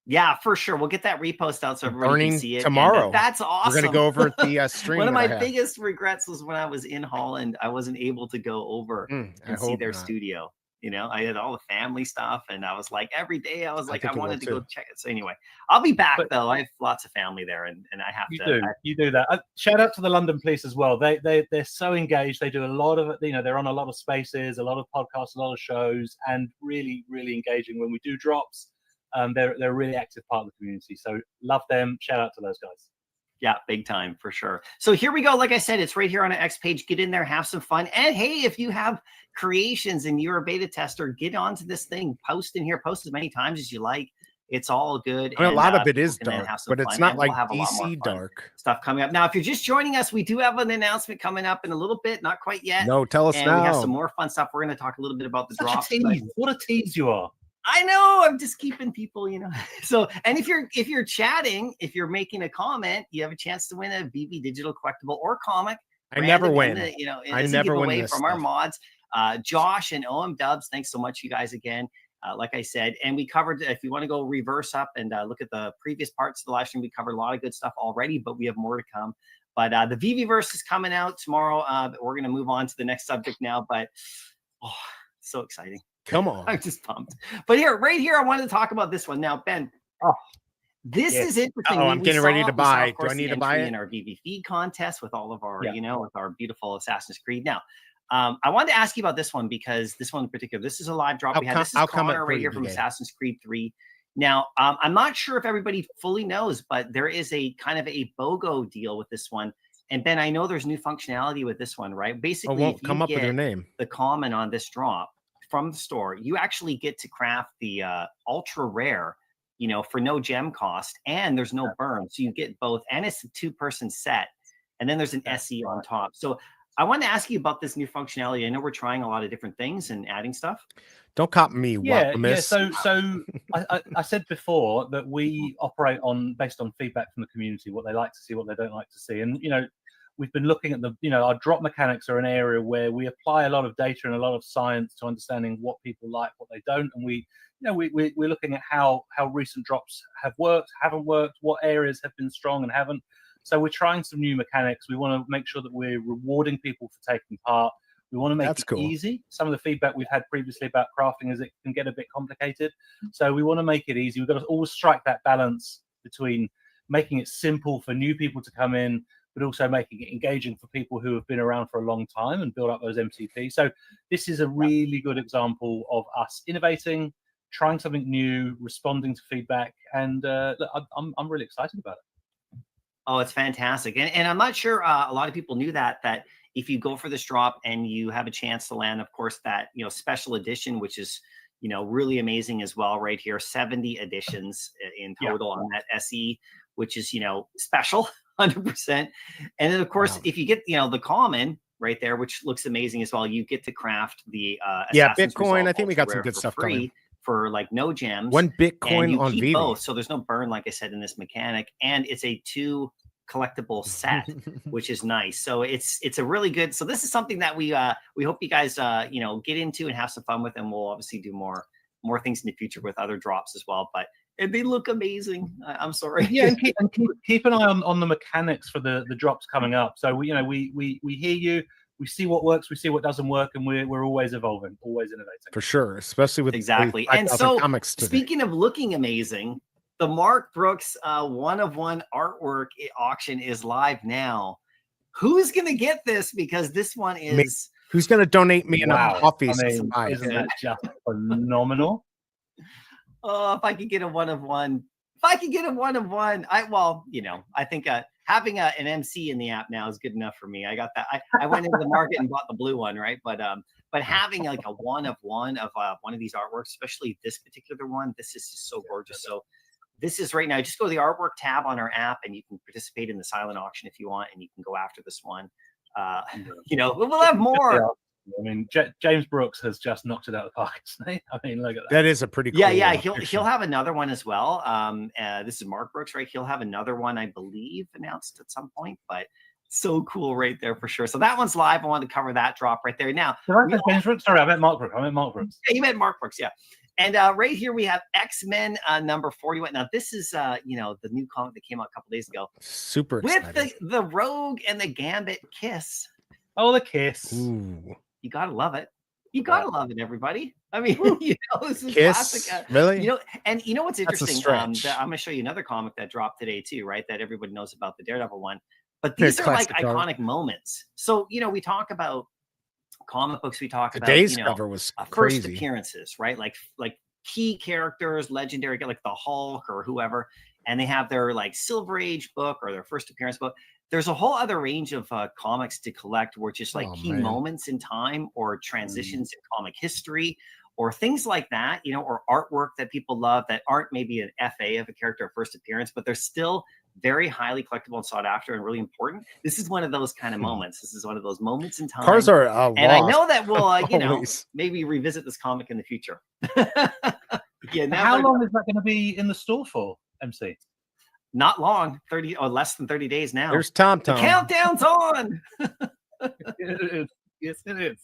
Yeah, for sure. We'll get that repost out so everybody can see it tomorrow. And, that's awesome. We're gonna go over the stream. One of my biggest regrets was when I was in Holland, I wasn't able to go over and see their studio. You know, I had all the family stuff, and I was like, every day I was like, I wanted to go check it. So anyway, I'll be back though. I have lots of family there, and I have to. You do that. Shout out to the London Police as well. They're so engaged. They do a lot of, you know, they're on a lot of spaces, a lot of podcasts, a lot of shows, and really, really engaging when we do drops. They're a really active part of the community. So love them. Shout out to those guys. Yeah, big time for sure. So here we go. Like I said, it's right here on an X page. Get in there, have some fun. And hey, if you have creations and you're a beta tester, get onto this thing. Post in here. Post as many times as you like. It's all good. I mean, a lot of it is dark, but it's not like DC dark stuff coming up. Now, if you're just joining us, we do have an announcement coming up in a little bit. Not quite yet. No, tell us now. We have some more fun stuff. We're going to talk a little bit about the drops. What a tease you are. I know, I'm just keeping people, you know. So, and if you're chatting, if you're making a comment, you have a chance to win a VV digital collectible or comic. I never win. I never win from our mods. Josh and OM Dubs, thanks so much, you guys, again. Like I said, and we covered, if you want to go reverse up and look at the previous parts of the live stream, we covered a lot of good stuff already, but we have more to come. But the VeVeVerse is coming out tomorrow. We're going to move on to the next subject now, but so exciting. Come on. I'm just pumped. But right here, I wanted to talk about this one. Now, Ben, this is interesting. I'm getting ready to buy. Do I need to buy it? In our VV feed contest with all of our, with our beautiful Assassin's Creed. Now, I wanted to ask you about this one because this one in particular, this is a live drop we had. This is Connor right here from Assassin's Creed 3. Now, I'm not sure if everybody fully knows, but there is a kind of a BOGO deal with this one. And Ben, I know there's new functionality with this one, right? Basically, if you come up with your name, the common on this drop from the store, you actually get to craft the ultra rare, you know, for no gem cost, and there's no burn. So you get both, and it's a 2-person set, and then there's an SE on top. So I want to ask you about this new functionality. I know we're trying a lot of different things and adding stuff. Don't copy me. So I said before that we operate based on feedback from the community, what they like to see, what they don't like to see, and you know, we've been looking at our drop mechanics are an area where we apply a lot of data and a lot of science to understanding what people like, what they don't, and we're looking at how recent drops have worked, haven't worked, what areas have been strong and haven't. So we're trying some new mechanics. We want to make sure that we're rewarding people for taking part. We want to make it easy. Some of the feedback we've had previously about crafting is it can get a bit complicated. So we want to make it easy. We've got to always strike that balance between making it simple for new people to come in, but also making it engaging for people who have been around for a long time and build up those MCP. So this is a really good example of us innovating, trying something new, responding to feedback, and I'm really excited about it. Oh, it's fantastic. And I'm not sure a lot of people knew that if you go for this drop and you have a chance to land, of course, that, you know, special edition, which is, you know, really amazing as well, right here, 70 editions in total on that SE, which is, you know, special, 100%. And then, of course, if you get, you know, the common right there, which looks amazing as well, you get to craft the Assassin's Bitcoin. I think we got some good stuff coming for like no gems. 1 Bitcoin on keep Veve. both, so there's no burn, like I said, in this mechanic, and it's a 2 collectible set, which is nice. So it's a really good. So this is something that we hope you guys you know, get into and have some fun with, and we'll obviously do more things in the future with other drops as well. But they look amazing. I'm sorry. Yeah, and keep an eye on the mechanics for the drops coming up. So we hear you. We see what works, we see what doesn't work, and we're always evolving, always innovating. For sure, especially with exactly. And so, speaking of looking amazing, the Mark Brooks 1-of-1 artwork auction is live now. Who's gonna get this? Because this one is Who's going to donate me Wow. enough coffees? I mean, isn't that just phenomenal? Oh, if I could get a 1 of 1. If I could get a 1 of 1, I think having an MC in the app now is good enough for me. I got that. I went into the market and bought the blue one, right? But having like a 1 of 1 of one of these artworks, especially this particular one, this is just so gorgeous. So this is right now. Just go to the artwork tab on our app, and you can participate in the silent auction if you want, and you can go after this one. We'll have more. I mean, James Brooks has just knocked it out of the park, isn't he? I mean, look at that. That is a pretty cool. Yeah. He'll have another one as well. This is Mark Brooks, right? He'll have another one, I believe, announced at some point. But so cool right there for sure. So that one's live. I wanted to cover that drop right there. Now, James Brooks? Sorry, I meant Mark Brooks. Yeah, you meant Mark Brooks, yeah. And right here we have X-Men number 41. Now this is the new comic that came out a couple days ago. Super with the Rogue and the Gambit kiss. Oh, the kiss. Ooh. You gotta love it. You gotta love it, everybody. I mean, this is kiss, classic. really? And you know what's interesting? I'm I'm gonna show you another comic that dropped today too, right? That everybody knows about, the Daredevil one. But these are like iconic moments. So we talk about comic books. We talk about today's cover was first crazy. Appearances, right? Like key characters, legendary, like the Hulk or whoever, and they have their like Silver Age book or their first appearance book. There's a whole other range of comics to collect, where it's just like key moments in time or transitions in comic history or things like that, or artwork that people love that aren't maybe an FA of a character or first appearance, but they're still very highly collectible and sought after and really important. This is one of those kind of moments. This is one of those moments in time. Cars are and I know that we'll, maybe revisit this comic in the future. How long is that going to be in the store for, MC? Not long, 30 or less than 30 days now. There's Tom. The countdown's on. Yes, it is.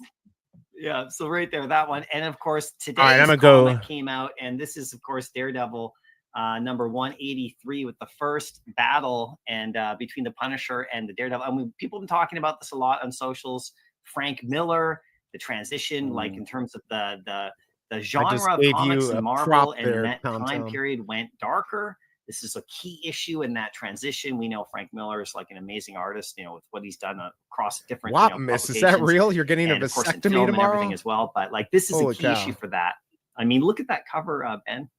Yeah, so right there, that one. And of course, today's comic came out, and this is, of course, Daredevil number 183 with the first battle and between the Punisher and the Daredevil. I mean, people have been talking about this a lot on socials. Frank Miller, the transition, like in terms of the genre of comics and Marvel, and in that time period went darker. This is a key issue in that transition. We know Frank Miller is like an amazing artist, with what he's done across different. Miss, is that real? You're getting a vasectomy tomorrow? And everything as well, but like this is a key issue for that. I mean, look at that cover, Ben.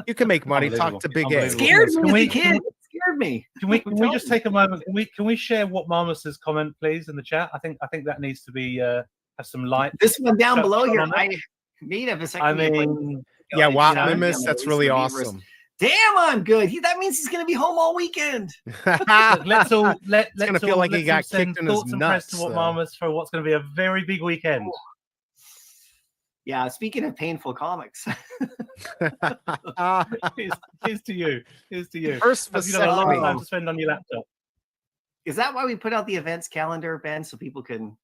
You can make money. Talk to BigA. Scared me, kid. It scared me. Can we just take a moment? Can we share what Marmus's comment, please, in the chat? I think that needs to be have some light. This one down below here. I made a vasectomy. I mean, Miss, that's really awesome. Damn, I'm good. That means he's going to be home all weekend. Let's all feel like he got kicked in his nuts. To what Marmus for what's going to be a very big weekend. Yeah, speaking of painful comics. Here's to you. First, you have a lot of time to spend on your laptop. Is that why we put out the events calendar, Ben, so people can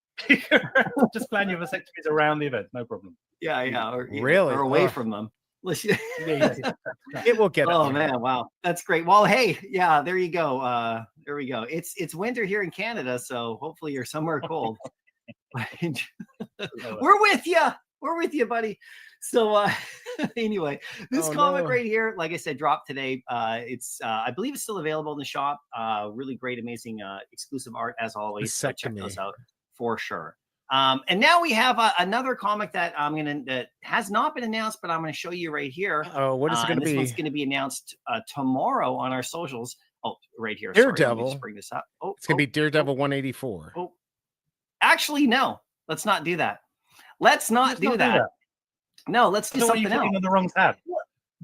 just plan your vasectomies around the event? No problem. Yeah, or away from them. It will get. Oh man, wow, that's great. Well, hey, yeah, there you go. There we go. It's winter here in Canada, so hopefully you're somewhere cold. We're with you, buddy. So anyway, this comic right here, like I said, dropped today. It's I believe it's still available in the shop. Really great, amazing, exclusive art as always. So check those out for sure. And now we have another comic that that has not been announced, but I'm gonna show you right here. Oh, what is it gonna be? This one's gonna be announced tomorrow on our socials. Oh, right here. Daredevil. Let me just bring this up. Oh, it's gonna be Daredevil 184. Oh, actually, no. Let's not do that. Let's not do that. No, let's do something else. On the wrong tab.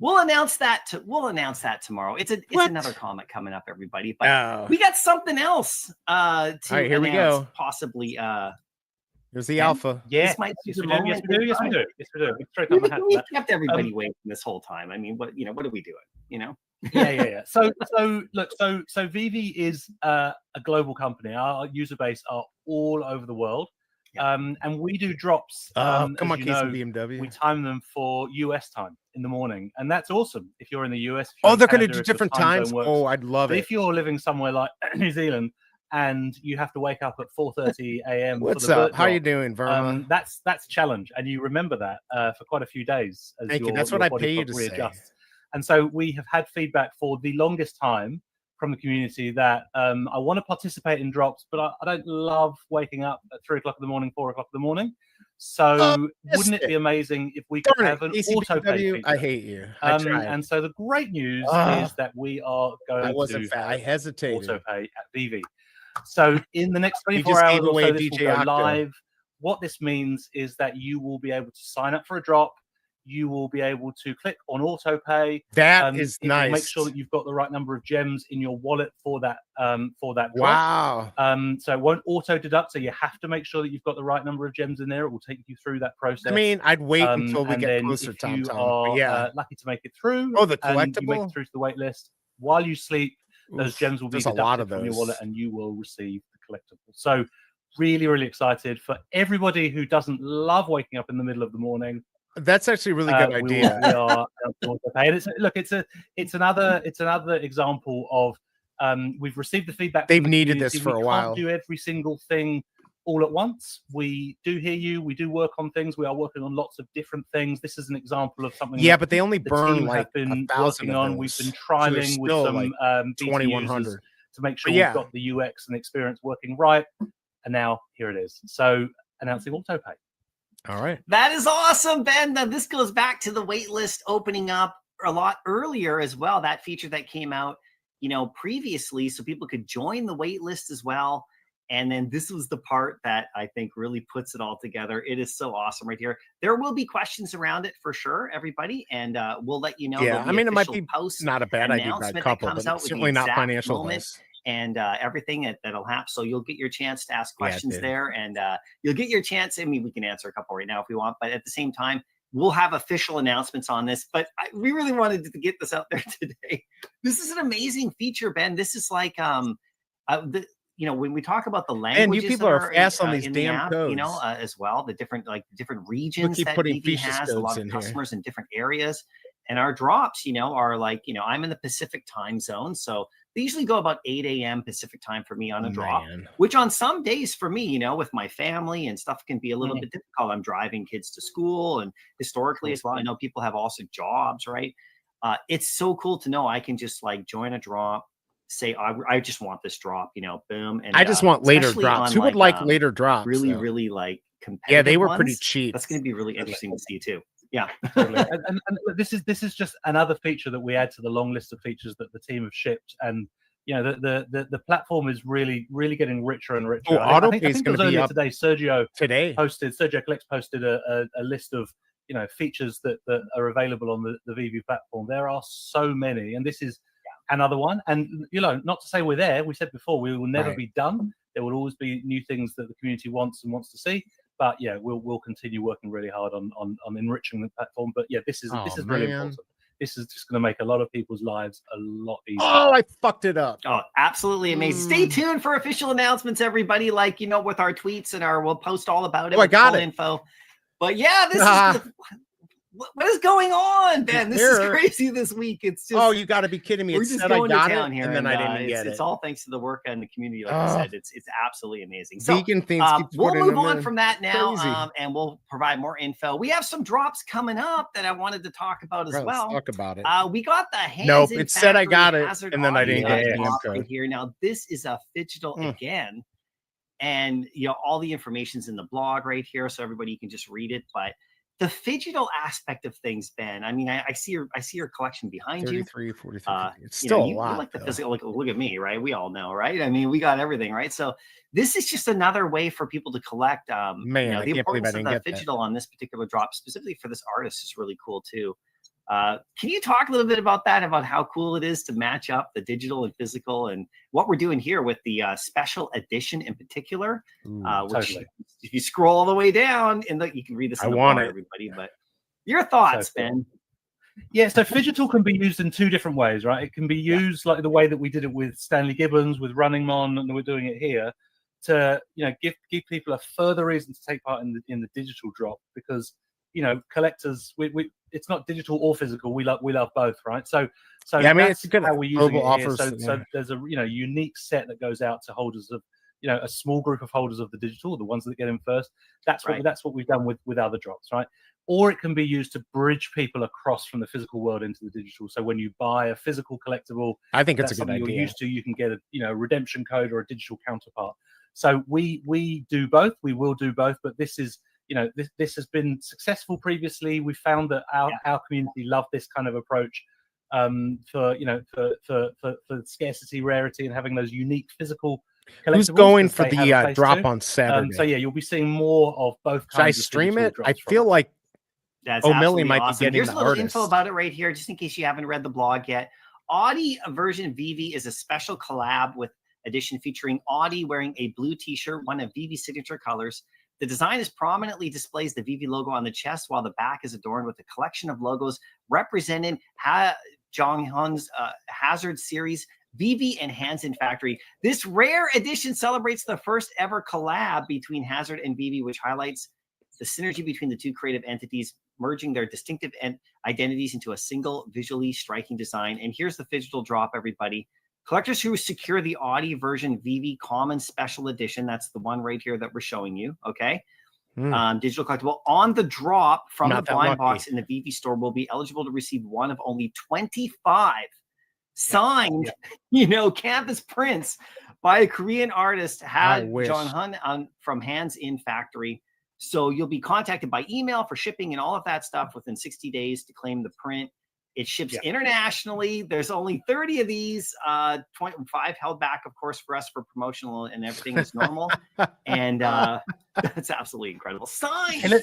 We'll announce that. We'll announce that tomorrow. It's another comic coming up, everybody. But we got something else to here we go. Possibly. Here's the alpha. Yes, we do. Yes, we do. Straight on the hat. We kept everybody waiting this whole time. I mean, what are we doing? Yeah. So Veve is a global company. Our user base are all over the world. And we do drops. Come on, Case and BMW. We time them for US time in the morning, and that's awesome. If you're in the US, they're going to do different times. Oh, I'd love it. If you're living somewhere like New Zealand and you have to wake up at 4:30 a.m. What's up? How you doing, Verma? That's a challenge, and you remember that for quite a few days. Thank you. That's what I pay you to say. And so we have had feedback for the longest time from the community that I want to participate in drops, but I don't love waking up at 3 o'clock in the morning, 4 o'clock in the morning. So wouldn't it be amazing if we could have an auto pay feature? I hate you. I tried. And so the great news is that we are going to I hesitated. auto pay at Veve. So in the next 24 hours or so, this will go live. What this means is that you will be able to sign up for a drop. You will be able to click on auto pay. That is nice. Make sure that you've got the right number of gems in your wallet for that drop. Wow. So it won't auto deduct. So you have to make sure that you've got the right number of gems in there. It will take you through that process. I mean, I'd wait until we get closer to you are lucky to make it through. Oh, the collectible. And you make it through to the wait list. While you sleep, those gems will be deducted from your wallet, and you will receive the collectible. So really, really excited for everybody who doesn't love waking up in the middle of the morning. That's actually a really good idea. We are it's another example of we've received the feedback. They've needed this for a while. We can't do every single thing all at once. We do hear you. We do work on things. We are working on lots of different things. This is an example of something. Yeah, but they only burn like 1,000 on. We've been trialing with some 2100 to make sure we've got the UX and experience working right. And now here it is. So announcing auto pay. All right. That is awesome, Ben. Now, this goes back to the wait list opening up a lot earlier as well. That feature that came out, previously, so people could join the wait list as well. And then this was the part that I think really puts it all together. It is so awesome right here. There will be questions around it for sure, everybody. And we'll let you know. Yeah, I mean, it might be not a bad idea by a couple, but certainly not financial advice. And everything that'll happen. So you'll get your chance to ask questions there, and you'll get your chance. I mean, we can answer a couple right now if we want, but at the same time, we'll have official announcements on this. But we really wanted to get this out there today. This is an amazing feature, Ben. This is like, when we talk about the languages, and you people are fast on these damn codes, as well, the different regions that Veve has, a lot of customers in different areas, and our drops, are like, I'm in the Pacific time zone, so they usually go about 8 a.m. Pacific time for me on a drop, which on some days for me, with my family and stuff can be a little bit difficult. I'm driving kids to school, and historically as well, I know people have also jobs, right? It's so cool to know I can just like join a drop, say, I just want this drop, boom. And I just want later drops. Who would like later drops? Really, really like competitive. Yeah, they were ones. Pretty cheap. That's going to be really interesting to see too. Yeah. and this is just another feature that we add to the long list of features that the team have shipped, and the platform is really getting richer and richer. I think it was earlier today. Sergio Collects posted a list of features that are available on the Veve platform. There are so many, and this is another one. And not to say we're there. We said before we will never be done. There will always be new things that the community wants to see. But yeah, we'll continue working really hard on enriching the platform. But yeah, this is really important. This is just going to make a lot of people's lives a lot easier. Oh, I fucked it up. Oh, absolutely amazing. Stay tuned for official announcements, everybody. Like, with our tweets and we'll post all about it. Oh, I got it. Info. But yeah, this is what is going on, Ben? This is crazy this week. It's just you got to be kidding me. We're just going to town here, and then I didn't get it. It's all thanks to the work and the community. Like I said, it's absolutely amazing. So vegan things. We'll move on from that now, and we'll provide more info. We have some drops coming up that I wanted to talk about as well. Let's talk about it. We got the hands. Nope, it said I got it, and then I didn't get it. Right here now, this is a Phygital again, and all the information's in the blog right here, so everybody can just read it, but. The Phygital aspect of things, Ben. I mean, I see your collection behind 33, you. 43. It's still a lot. You like the physical. Look at me, right? We all know, right? I mean, we got everything, right? So this is just another way for people to collect. Man, I can't believe I didn't get Phygital on this particular drop, specifically for this artist, is really cool too. Can you talk a little bit about that, about how cool it is to match up the digital and physical, and what we're doing here with the special edition in particular? Which, if you scroll all the way down, you can read this. Everybody, but your thoughts, Ben? Yeah, so Phygital can be used in two different ways, right? It can be used like the way that we did it with Stanley Gibbons, with Running Man, and we're doing it here to give people a further reason to take part in the digital drop, because collectors, we it's not digital or physical. We love both, right? So yeah, I mean, it's good how we're using it offers. So there's a unique set that goes out to holders of a small group of holders of the digital, the ones that get in first. That's what we've done with other drops, right? or it can be used to bridge people across from the physical world into the digital. So when you buy a physical collectible, I think it's a good something idea. you're used to, you can get a redemption code or a digital counterpart. So we do both. We will do both, but this is this has been successful previously. We found that our community love this kind of approach for scarcity, rarity, and having those unique physical collectibles. Who's going for the drop on Saturday? So yeah, you'll be seeing more of both kinds. Should I stream it? I feel like that's O'Malley might awesome. be getting Here's the a little artist. info about it right here, just in case you haven't read the blog yet. Audi version Veve is a special collab with edition featuring Audi wearing a blue t-shirt, one of Veve's signature colors. The design is prominently displays the Veve logo on the chest, while the back is adorned with a collection of logos representing Jonghun's Hazard series, Veve and Hands in Factory. This rare edition celebrates the first ever collab between Hazard and Veve, which highlights the synergy between the two creative entities, merging their distinctive identities into a single visually striking design. And here's the digital drop, everybody. Collectors who secure the Audi version Veve Common Special Edition, that's the one right here that we're showing you, okay? Digital collectible on the drop from the blind box in the Veve store will be eligible to receive one of only 25 signed, canvas prints by a Korean artist, Jonghun from Hands in Factory. So you'll be contacted by email for shipping and all of that stuff within 60 days to claim the print. It ships internationally. There's only 30 of these, 25 held back, of course, for us for promotional, and everything is normal. And that's absolutely incredible. Sign. And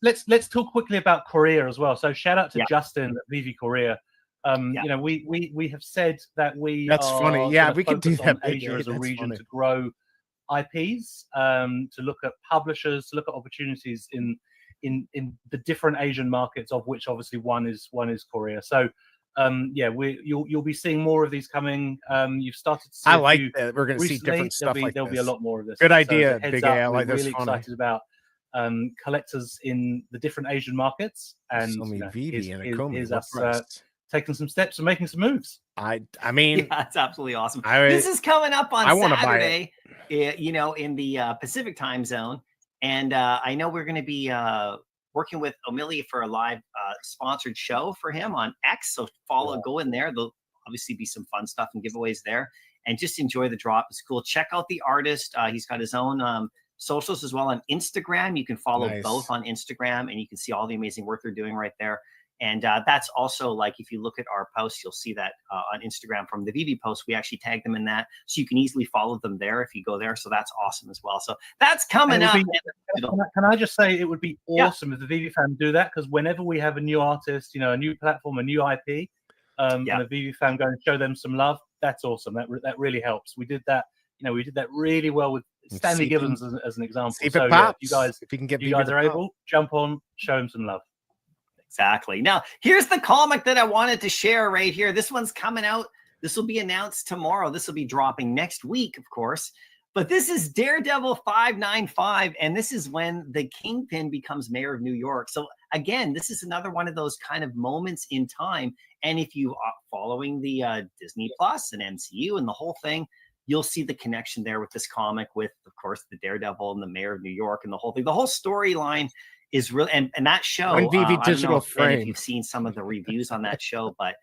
let's talk quickly about Korea as well. So shout out to Justin at Veve Korea. We have said that we that's funny. Yeah, we could do that. Asia as a region to grow IPs, to look at publishers, to look at opportunities in the different Asian markets, of which obviously one is Korea. So you'll be seeing more of these coming. You've started to see I like that we're going to see different stuff there'll be a lot more of this. Good idea, so BigA. I like this. Really excited about collectors in the different Asian markets, and here's us taking some steps and making some moves. I mean, that's absolutely awesome. This is coming up on Saturday, in the Pacific time zone. And I know we're going to be working with O'Malley for a live sponsored show for him on X. So go in there. There'll obviously be some fun stuff and giveaways there. And just enjoy the drop. It's cool. Check out the artist. He's got his own socials as well on Instagram. You can follow both on Instagram, and you can see all the amazing work they're doing right there. And that's also, like, if you look at our posts, you'll see that on Instagram from the Veve post, we actually tag them in that. So you can easily follow them there if you go there. So that's awesome as well. So that's coming up. Can I just say, it would be awesome if the Veve fan do that, because whenever we have a new artist, a new platform, a new IP, and a Veve fan go and show them some love, that's awesome. That really helps. We did that. We did that really well with Stanley Gibbons as an example. So if you guys are able, jump on, show him some love. Exactly. Now, here's the comic that I wanted to share right here. This one's coming out. This will be announced tomorrow. This will be dropping next week, of course. But this is Daredevil 595, and this is when the Kingpin becomes mayor of New York. So again, this is another one of those kind of moments in time. And if you are following the Disney Plus and MCU and the whole thing, you'll see the connection there with this comic with, of course, the Daredevil and the mayor of New York and the whole thing. The whole storyline is really, and that show, Veve digital frame. If you've seen some of the reviews on that show, but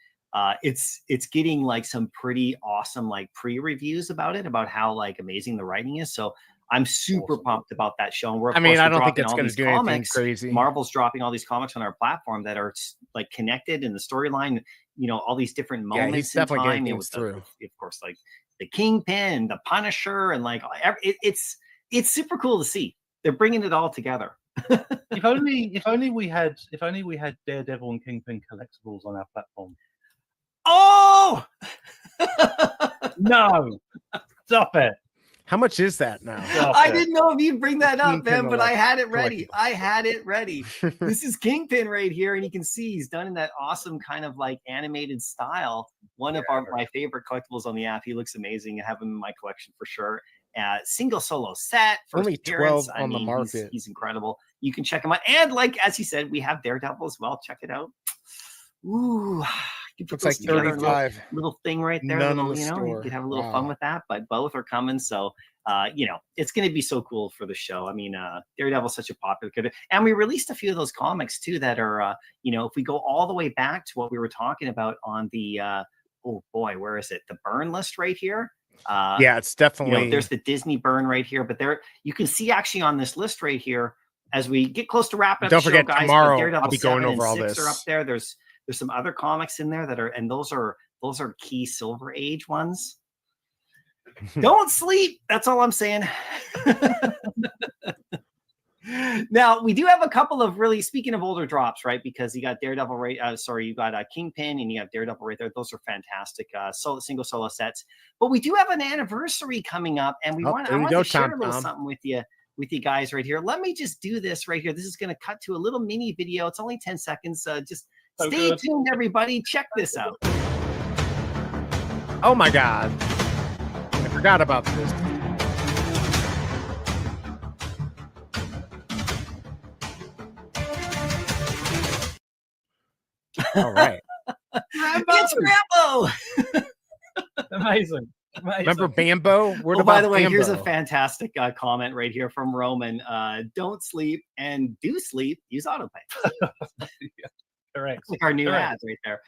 it's getting like some pretty awesome like pre-reviews about how like amazing the writing is. So I'm super pumped about that show. And we're, I don't think it's going to do anything crazy. Marvel's dropping all these comics on our platform that are like connected in the storyline. All these different moments. He's definitely in time. getting things through. Of course, like the Kingpin, the Punisher, and like it's super cool to see. They're bringing it all together. if only we had Daredevil and Kingpin collectibles on our platform. Oh no! Stop it. How much is that now? I didn't know if you'd bring that up, man, but I had it ready. This is Kingpin right here, and you can see he's done in that awesome kind of like animated style. One of my favorite collectibles on the app. He looks amazing. I have him in my collection for sure. Single solo set. Only 12 on the market. He's incredible. You can check him out. And like, as he said, we have Daredevil as well. Check it out. Ooh. Looks like 35. Little thing right there. None in the you store. could have a little fun with that, but both are coming. So you know, it's going to be so cool for the show. I mean, Daredevil's such a popular character, and we released a few of those comics too that are, you know, if we go all the way back to what we were talking about on the, oh boy, where is it? The burn list right here. Yeah, it's definitely, you know, there's the Disney burn right here, but there you can see actually on this list right here as we get close to wrapping up don't the forget show, guys. tomorrow Daredevil I'll be going 7 over all and 6 this. are up there. There's some other comics in there that are, and those are key Silver Age ones. Don't sleep. That's all I'm saying. Now we do have a couple of really, speaking of older drops, right? Because you got Daredevil, right? You got Kingpin, and you have Daredevil right there. Those are fantastic single solo sets. But we do have an anniversary coming up, and I want to share a little something with you guys right here. Let me just do this right here. This is going to cut to a little mini video. It's only 10 seconds. Just stay tuned, everybody. Check this out. Oh my God. I forgot about this. All right. It's Rambo. Amazing. Remember Bambo? By the way, here's a fantastic comment right here from Roman. Don't sleep, and do sleep. Use autopay. Yeah, correct. Like our new ads right there.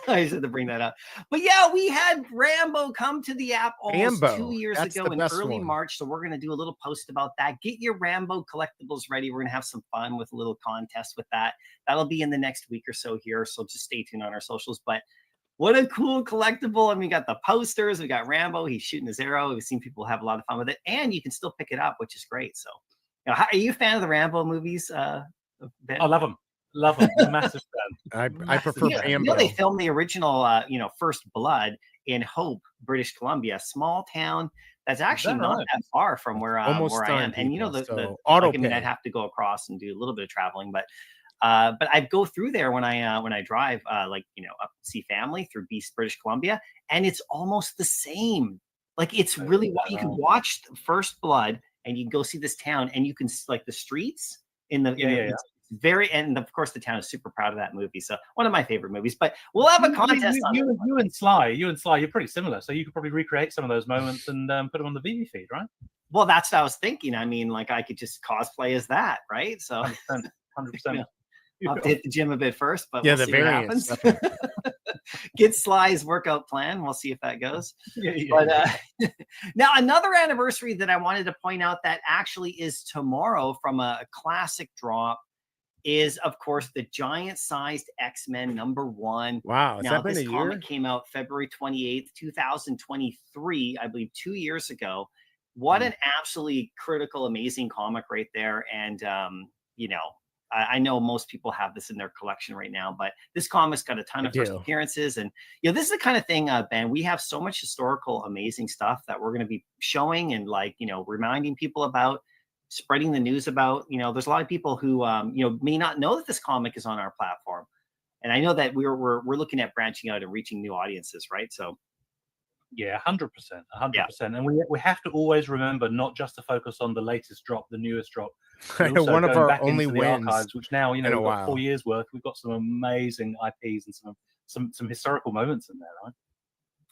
I just had to bring that up. But yeah, we had Rambo come to the app almost 2 years ago in early March. So we're going to do a little post about that. Get your Rambo collectibles ready. We're going to have some fun with a little contest with that. That'll be in the next week or so here. So just stay tuned on our socials. But what a cool collectible. I mean, we got the posters. We got Rambo. He's shooting his arrow. We've seen people have a lot of fun with it. And you can still pick it up, which is great. So, you know, are you a fan of the Rambo movies, Ben? I love them. Love them. I'm a massive fan. I prefer Rambo. You know, they filmed the original, First Blood in Hope, British Columbia, small town that's actually not that far from where I am. And you know, I'd have to go across and do a little bit of traveling, but I go through there when I drive, up to see family through British Columbia, and it's almost the same. Like, it's really, you can watch First Blood and you can go see this town, and you can like the streets in the it's very, and of course the town is super proud of that movie. So one of my favorite movies. But we'll have a contest. You and Sly, you're pretty similar. So you could probably recreate some of those moments and put them on the Veve feed, right? Well, that's what I was thinking. I mean, like, I could just cosplay as that, right? So 100%. I'll have to hit the gym a bit first, but we'll see what happens. Get Sly's workout plan. We'll see if that goes. But now another anniversary that I wanted to point out that actually is tomorrow from a classic drop is, of course, the giant-sized X-Men #1. Wow, now this comic came out February 28th, 2023, I believe 2 years ago. What an absolutely critical, amazing comic right there. And I know most people have this in their collection right now, but this comic's got a ton of first appearances. And, this is the kind of thing, Ben, we have so much historical, amazing stuff that we're going to be showing and, reminding people about, spreading the news about. There's a lot of people who, may not know that this comic is on our platform. And I know that we're looking at branching out and reaching new audiences, right? So, yeah, 100%. And we have to always remember not just to focus on the latest drop, the newest drop. One of our only wins, archives, which now we've got 4 years worth. We've got some amazing IPs and some historical moments in there, right?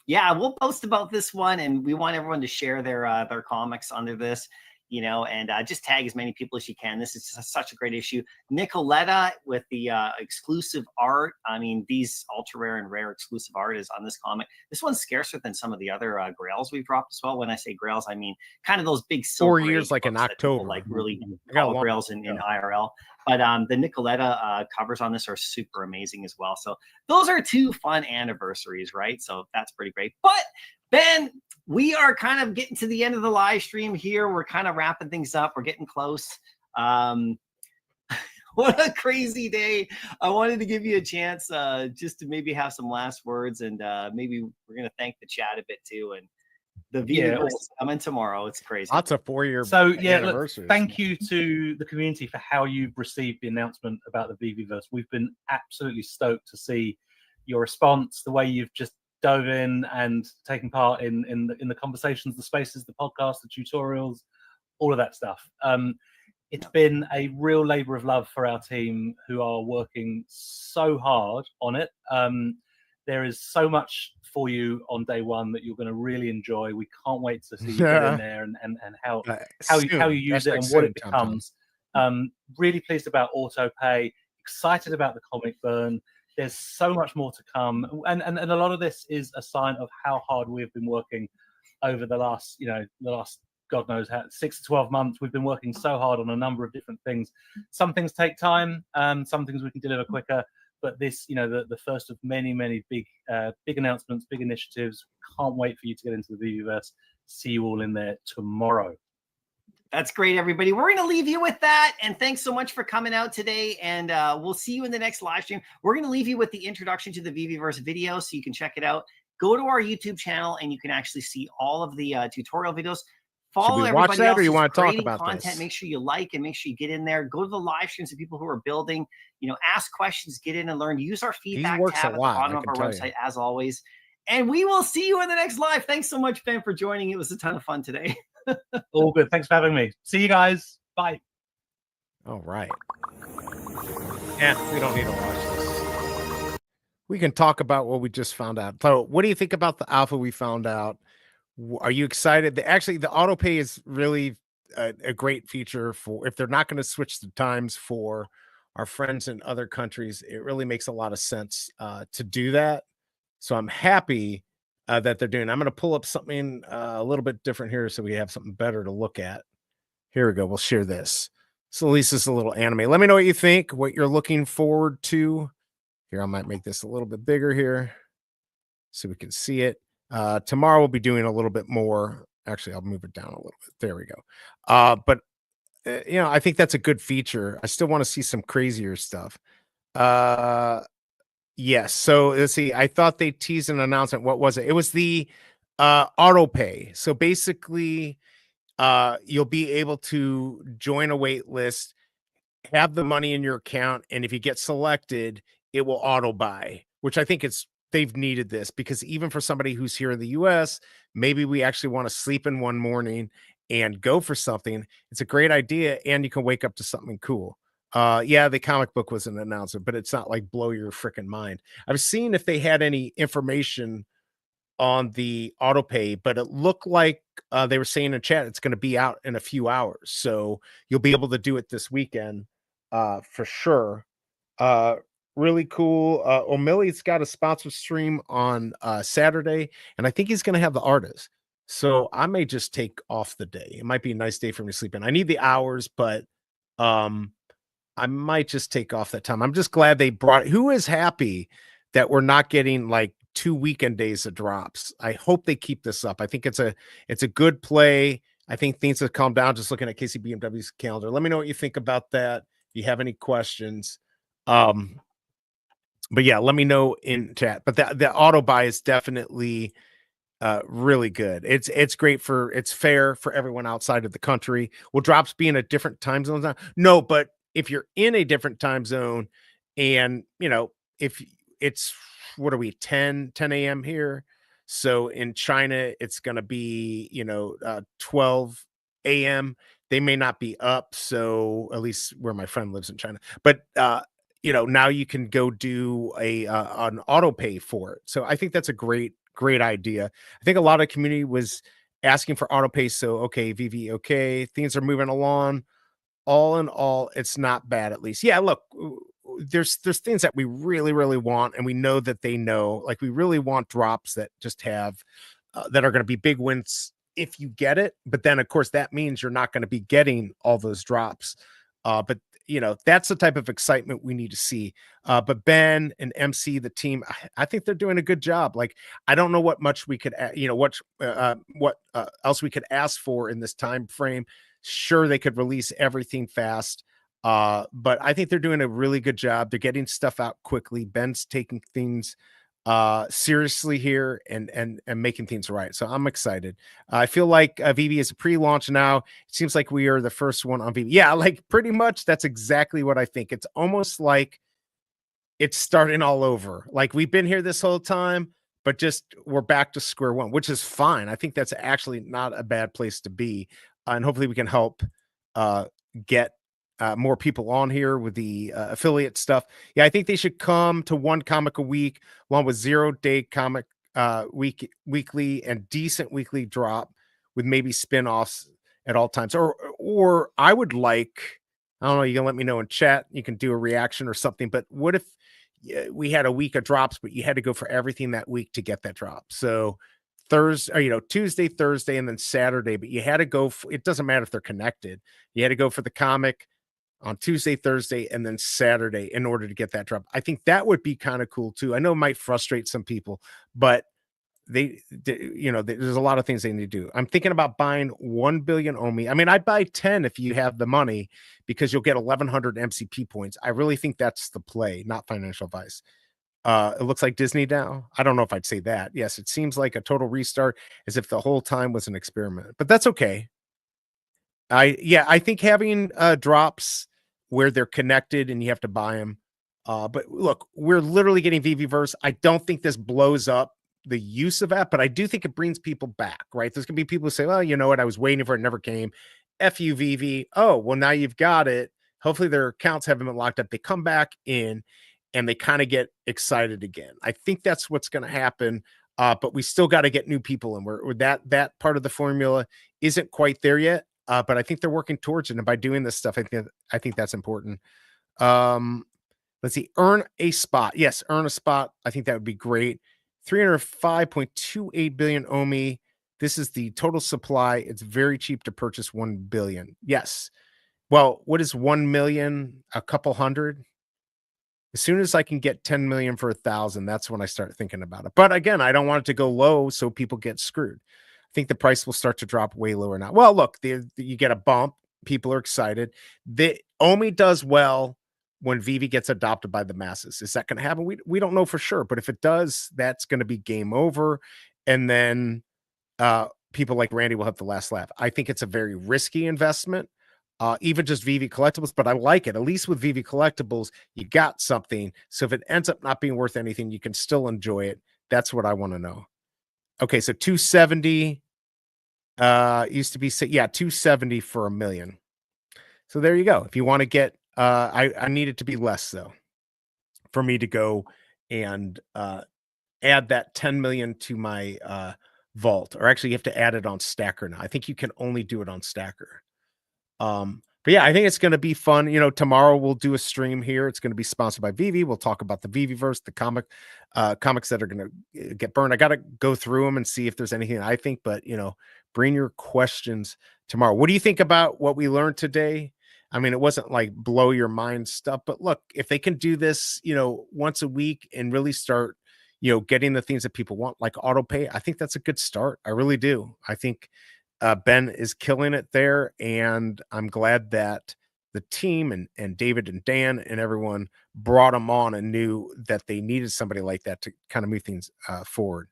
Yeah, we'll post about this one, and we want everyone to share their comics under this. And just tag as many people as you can. This is such a great issue. Nicoletta with the exclusive art. I mean, these ultra rare and rare exclusive art is on this comic. This one's scarcer than some of the other grails we've dropped as well. When I say grails, I mean kind of those big 4 years, like in October, like really all grails in IRL. But the Nicoletta covers on this are super amazing as well. So those are 2 fun anniversaries, right? So that's pretty great. But Ben, we are kind of getting to the end of the live stream here. We're kind of wrapping things up. We're getting close. What a crazy day. I wanted to give you a chance just to maybe have some last words, and maybe we're going to thank the chat a bit too. And the VeVeVerse is coming tomorrow. It's crazy. Lots of 4-year anniversaries. Thank you to the community for how you've received the announcement about the VeVeVerse. We've been absolutely stoked to see your response, the way you've just dove in and taken part in the conversations, the spaces, the podcasts, the tutorials, all of that stuff. It's been a real labor of love for our team, who are working so hard on it. There is so much for you on day one that you're going to really enjoy. We can't wait to see you get in there and how you use it and what it becomes. Really pleased about auto pay, excited about the comic burn. There's so much more to come, and a lot of this is a sign of how hard we've been working over the last God knows how 6 to 12 months. We've been working so hard on a number of different things. Some things take time, some things we can deliver quicker. But this, the first of many big announcements, big initiatives. Can't wait for you to get into the VeVeVerse. See you all in there tomorrow. That's great, everybody. We're going to leave you with that. And thanks so much for coming out today. And we'll see you in the next live stream. We're going to leave you with the introduction to the VeVeVerse video so you can check it out. Go to our YouTube channel and you can actually see all of the tutorial videos. Follow everybody watch that, else or you want to talk creating about content. this? Make sure you like and make sure you get in there. Go to the live streams of people who are building. Ask questions, get in and learn. Use our feedback tab at the bottom of our website, as always. And we will see you in the next live. Thanks so much, Ben, for joining. It was a ton of fun today. All good. Thanks for having me. See you guys. Bye. All right. Yeah, we don't need to watch this. We can talk about what we just found out. So, what do you think about the alpha we found out? Are you excited? Actually, the auto pay is really a great feature for if they're not going to switch the times for our friends in other countries. It really makes a lot of sense to do that. So I'm happy that they're doing. I'm going to pull up something a little bit different here so we have something better to look at. Here we go. We'll share this. So at least it's a little anime. Let me know what you think, what you're looking forward to. Here, I might make this a little bit bigger here so we can see it. Tomorrow we'll be doing a little bit more. Actually, I'll move it down a little bit. There we go. But I think that's a good feature. I still want to see some crazier stuff. Yes. So let's see. I thought they teased an announcement. What was it? It was the auto pay. So basically, you'll be able to join a wait list, have the money in your account, and if you get selected, it will auto buy, which I think they've needed this because even for somebody who's here in the US, maybe we actually want to sleep in one morning and go for something. It's a great idea, and you can wake up to something cool. Yeah, the comic book was an announcement, but it's not like blow your freaking mind. I was seeing if they had any information on the auto pay, but it looked like they were saying in chat it's going to be out in a few hours, so you'll be able to do it this weekend for sure. Really cool. O'Malley's got a sponsored stream on Saturday, and I think he's going to have the artist. So I may just take off the day. It might be a nice day for me to sleep in. I need the hours, but I might just take off that time. I'm just glad they brought. Who is happy that we're not getting like 2 weekend days of drops? I hope they keep this up. I think it's a good play. I think things have calmed down just looking at KCBMW's calendar. Let me know what you think about that. If you have any questions. But yeah, let me know in chat. But the auto buy is definitely really good. It's great it's fair for everyone outside of the country. Will drops be in a different time zone now? No, but if you're in a different time zone and if it's what are we 10 a.m. here, so in China it's going to be 12 a.m. They may not be up, so at least where my friend lives in China, but now you can go do an auto pay for it. So I think that's a great idea. I think a lot of community was asking for auto pay. So, okay, VV, okay, things are moving along. All in all, it's not bad, at least. Yeah, look, there's things that we really, really want, and we know that they know. Like, we really want drops that just have that are going to be big wins if you get it. But then, of course, that means you're not going to be getting all those drops. But that's the type of excitement we need to see. But Ben and MC, the team, I think they're doing a good job. Like, I don't know what much we could, what else we could ask for in this time frame. Sure, they could release everything fast, but I think they're doing a really good job. They're getting stuff out quickly. Ben's taking things seriously here and making things right. So I'm excited. I feel like VV is a pre-launch now. It seems like we are the first one on VV. Yeah, like pretty much that's exactly what I think. It's almost like it's starting all over. Like we've been here this whole time, but just we're back to square one, which is fine. I think that's actually not a bad place to be. And hopefully we can help get more people on here with the affiliate stuff. Yeah, I think they should come to one comic a week, along with 0 day comic weekly and decent weekly drop with maybe spin-offs at all times. Or I would like, I don't know, you can let me know in chat, you can do a reaction or something, but what if we had a week of drops, but you had to go for everything that week to get that drop? So Thursday, or, Tuesday, Thursday, and then Saturday, but you had to go it doesn't matter if they're connected. You had to go for the comic on Tuesday, Thursday, and then Saturday in order to get that drop. I think that would be kind of cool too. I know it might frustrate some people, but there's a lot of things they need to do. I'm thinking about buying 1 billion Omi. I mean, I'd buy 10 if you have the money, because you'll get 1,100 MCP points. I really think that's the play, not financial advice. It looks like Disney now. I don't know if I'd say that. Yes, it seems like a total restart, as if the whole time was an experiment, but that's okay. I think having drops where they're connected and you have to buy them. But look, we're literally getting VeVeVerse. I don't think this blows up the use of that, but I do think it brings people back, right? There's gonna be people who say, well, you know what, I was waiting for it, never came. F you, VV. Oh, well, now you've got it. Hopefully their accounts haven't been locked up. They come back in and they kind of get excited again. I think that's what's going to happen. But we still got to get new people in. Where that part of the formula isn't quite there yet. But I think they're working towards it. And by doing this stuff, I think that's important. Let's see, earn a spot. Yes, earn a spot. I think that would be great. 305.28 billion Omi. This is the total supply. It's very cheap to purchase 1 billion. Yes. Well, what is 1 million? A couple hundred? As soon as I can get 10 million for 1,000, that's when I start thinking about it. But again, I don't want it to go low so people get screwed. I think the price will start to drop way lower now. Well, look, you get a bump. People are excited. The Omi does well when Veve gets adopted by the masses. Is that going to happen? We don't know for sure, but if it does, that's going to be game over. And then people like Randy will have the last laugh. I think it's a very risky investment, even just Veve collectibles, but I like it. At least with Veve collectibles, you got something. So if it ends up not being worth anything, you can still enjoy it. That's what I want to know. Okay, so 270 used to be, yeah, 270 for 1 million. So there you go. If you want to get, I need it to be less though, for me to go and add that 10 million to my vault. Or actually, you have to add it on Stacker now. I think you can only do it on Stacker. But yeah, I think it's going to be fun. Tomorrow we'll do a stream here. It's going to be sponsored by Veve. We'll talk about the VeVeVerse, the comics that are going to get burned. I got to go through them and see if there's anything I think, but bring your questions tomorrow. What do you think about what we learned today? I mean, it wasn't like blow your mind stuff, but look, if they can do this, once a week and really start, getting the things that people want, like auto pay, I think that's a good start. I really do. I think Ben is killing it there, and I'm glad that the team and David and Dan and everyone brought them on and knew that they needed somebody like that to kind of move things forward.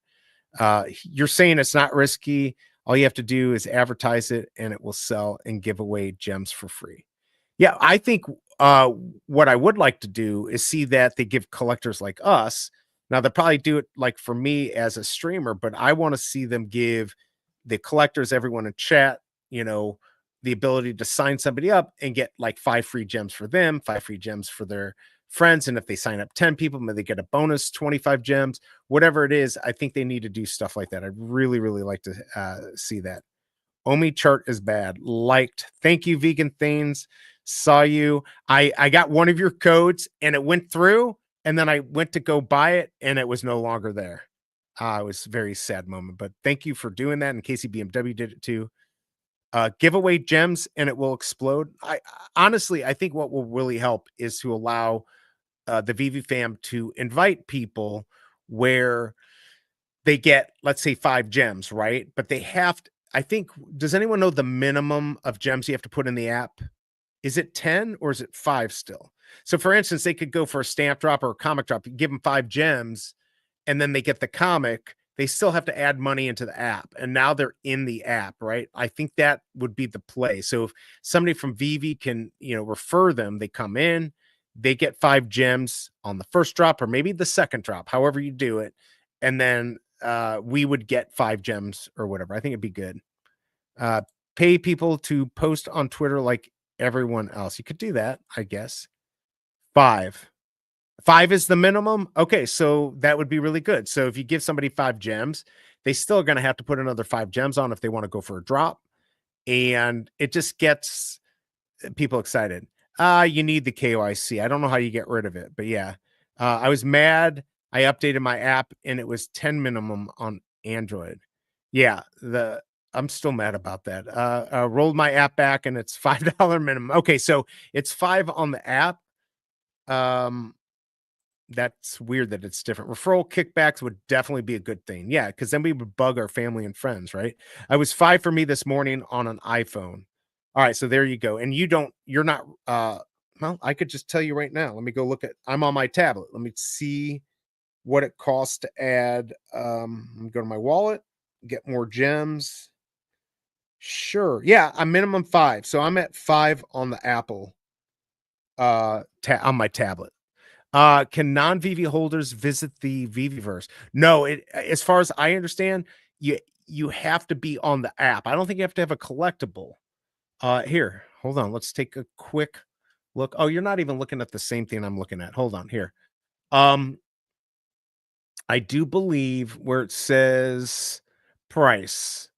You're saying it's not risky. All you have to do is advertise it, and it will sell and give away gems for free. Yeah, I think what I would like to do is see that they give collectors like us. Now, they'll probably do it like for me as a streamer, but I want to see them give the collectors, everyone in chat, the ability to sign somebody up and get like 5 free gems for them, 5 free gems for their friends. And if they sign up 10 people, maybe they get a bonus 25 gems, whatever it is. I think they need to do stuff like that. I'd really, really like to see that. Omi chart is bad. Liked. Thank you, Vegan Things. Saw you. I got one of your codes and it went through, and then I went to go buy it and it was no longer there. It was a very sad moment, but thank you for doing that. And Casey BMW did it too. Give away gems and it will explode. Honestly, I think what will really help is to allow the Veve fam to invite people where they get, let's say, 5 gems, right? But they have to, I think, does anyone know the minimum of gems you have to put in the app? Is it 10 or is it 5 still? So for instance, they could go for a stamp drop or a comic drop, give them 5 gems, and then they get the comic. They still have to add money into the app, and now they're in the app, right? I think that would be the play. So if somebody from Veve can, refer them, they come in, they get 5 gems on the first drop or maybe the second drop, however you do it, and then we would get 5 gems or whatever. I think it'd be good. Pay people to post on Twitter like everyone else. You could do that, I guess. 5. 5 is the minimum. Okay, so that would be really good. So if you give somebody 5 gems, they still are going to have to put another 5 gems on if they want to go for a drop, and it just gets people excited. You need the KYC. I don't know how you get rid of it, but yeah. I was mad. I updated my app and it was 10 minimum on Android. Yeah, I'm still mad about that. Rolled my app back and it's $5 minimum. Okay, so it's 5 on the app. That's weird that it's different. Referral kickbacks would definitely be a good thing. Yeah, because then we would bug our family and friends, right? I was 5 for me this morning on an iPhone. All right, so there you go. And you're not well, I could just tell you right now. Let me go look at I'm on my tablet. Let me see what it costs to add. Let me go to my wallet, get more gems. Sure. Yeah, a minimum 5. So I'm at 5 on the Apple on my tablet. Can non-VV holders visit the VeVeVerse? No, as far as I understand, you have to be on the app. I don't think you have to have a collectible. Here, hold on. Let's take a quick look. Oh, you're not even looking at the same thing I'm looking at. Hold on here. I do believe where it says price.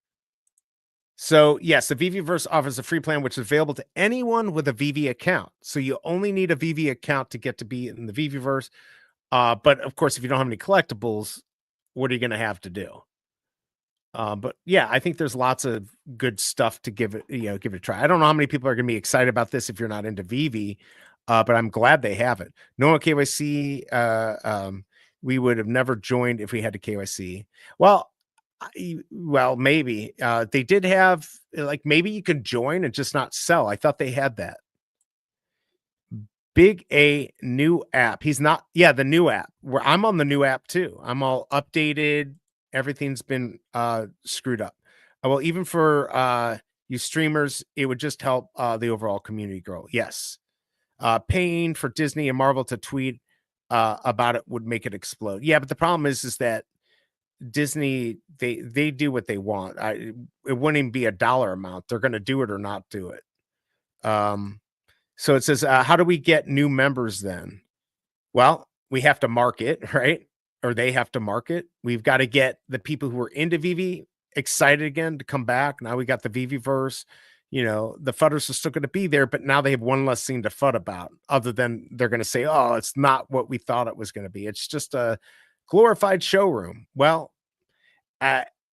So yes, the VeVeVerse offers a free plan, which is available to anyone with a VV account. So you only need a VV account to get to be in the VeVeVerse. But of course, if you don't have any collectibles, what are you going to have to do? But yeah, I think there's lots of good stuff to give it a try. I don't know how many people are going to be excited about this if you're not into VV, but I'm glad they have it. No KYC. We would have never joined if we had to KYC. Well, maybe they did have like maybe you could join and just not sell. I thought they had that. BigA new app. He's not. Yeah, the new app. Where I'm on the new app too. I'm all updated. Everything's been screwed up. Well, even for you streamers, it would just help the overall community grow. Yes. Paying for Disney and Marvel to tweet about it would make it explode. Yeah, but the problem is that Disney, they do what they want. It wouldn't even be a dollar amount. They're going to do it or not do it. So it says, how do we get new members then? Well, we have to market, right? Or they have to market. We've got to get the people who are into VV excited again to come back. Now we got the VeVeVerse. The fudders are still going to be there, but now they have one less thing to fud about, other than they're going to say, oh, it's not what we thought it was going to be. It's just a glorified showroom. Well,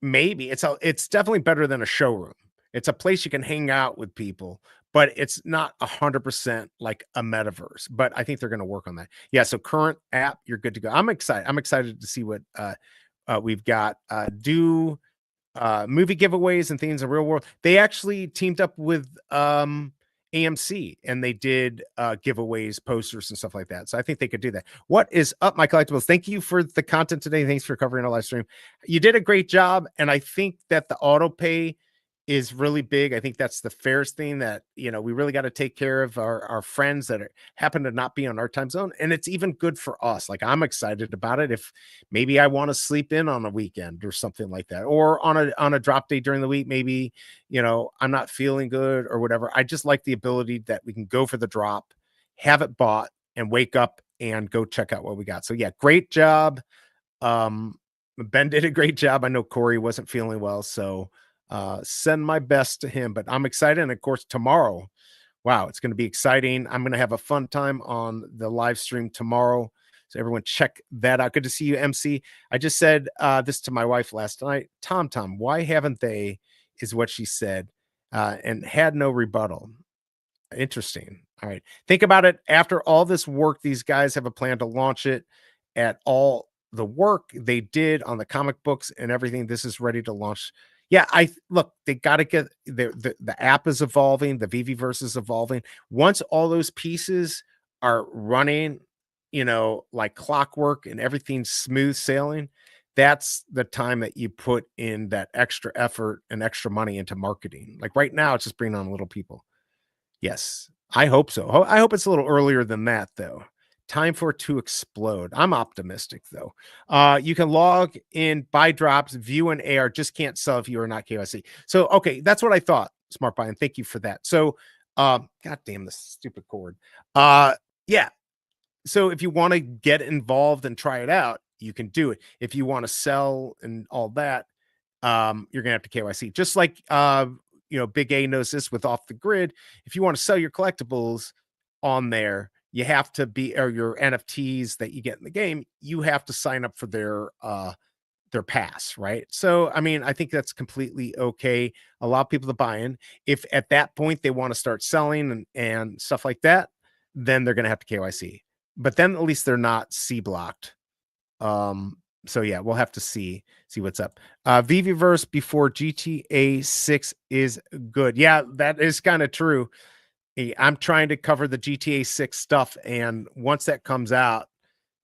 maybe it's definitely better than a showroom. It's a place you can hang out with people, but it's not 100% like a metaverse. But I think they're going to work on that. Yeah. So current app, you're good to go. I'm excited. I'm excited to see what we've got. Do movie giveaways and things in real world. They actually teamed up with AMC and they did giveaways, posters, and stuff like that. So I think they could do that. What is up, my collectibles? Thank you for the content today. Thanks for covering our live stream. You did a great job, and I think that the auto pay is really big. I think that's the fairest thing that we really got to take care of our friends that happen to not be on our time zone, and it's even good for us. Like, I'm excited about it. If maybe I want to sleep in on a weekend or something like that, or on a drop day during the week, maybe I'm not feeling good or whatever. I just like the ability that we can go for the drop, have it bought, and wake up and go check out what we got. So yeah, great job. Ben did a great job. I know Corey wasn't feeling well, so send my best to him, but I'm excited. And of course, tomorrow, wow, it's going to be exciting. I'm going to have a fun time on the live stream tomorrow. So everyone check that out. Good to see you, MC. I just said this to my wife last night. Tom, why haven't they, is what she said, and had no rebuttal. Interesting. All right. Think about it. After all this work, these guys have a plan to launch it at all the work they did on the comic books and everything. This is ready to launch. Yeah, they got to get the app is evolving, the VeVeVerse is evolving. Once all those pieces are running, like clockwork and everything's smooth sailing, that's the time that you put in that extra effort and extra money into marketing. Like right now, it's just bringing on little people. Yes, I hope so. I hope it's a little earlier than that, though. Time for it to explode. I'm optimistic, though. You can log in, buy drops, view an AR, just can't sell if you are not KYC. So, okay, that's what I thought, Smart Buy, and thank you for that. So, God damn this stupid cord. Yeah, So if you want to get involved and try it out, you can do it. If you want to sell and all that, you're gonna have to KYC. Just like BigA knows this with Off the Grid. If you want to sell your collectibles on there, you have to be, or your NFTs that you get in the game, you have to sign up for their pass, right? So I mean, I think that's completely okay. A lot of people to buy in. If at that point they want to start selling and stuff like that, then they're gonna have to KYC. But then at least they're not C blocked. So yeah, we'll have to see what's up. VeVeVerse before GTA 6 is good. Yeah, that is kind of true. I'm trying to cover the GTA 6 stuff, and once that comes out,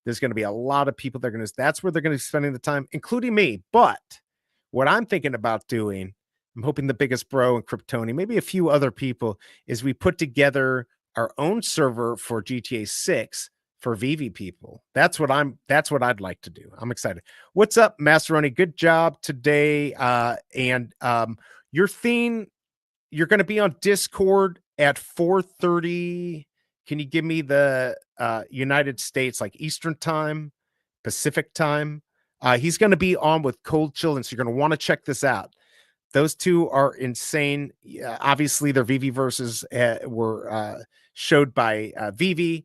there's going to be a lot of people that's where they're going to be spending the time, including me. But what I'm thinking about doing, I'm hoping the biggest bro and Kryptoni, maybe a few other people, is we put together our own server for GTA 6 for VV people. That's what I'd like to do. I'm excited. What's up, Masteroni? Good job today. And your theme, you're going to be on Discord at 4:30. Can you give me the United States, like Eastern time, Pacific time? He's going to be on with Cold Children, so you're going to want to check this out. Those two are insane. Obviously, their VV verses were showed by Veve.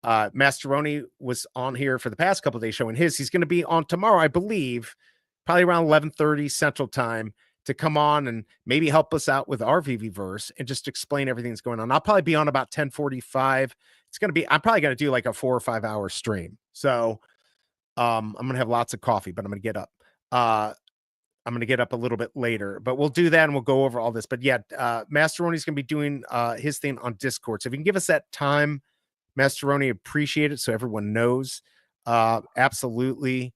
Masteroni was on here for the past couple of days showing his. He's going to be on tomorrow, I believe, probably around 11:30 Central Time, to come on and maybe help us out with our VeVeVerse and just explain everything that's going on. I'll probably be on about 10:45. I'm probably going to do like a 4 or 5 hour stream. So I'm going to have lots of coffee, but I'm going to get up. I'm going to get up a little bit later, but we'll do that and we'll go over all this. But yeah, Masteroni's going to be doing his thing on Discord. So if you can give us that time, Masteroni, appreciate it, so everyone knows. Absolutely.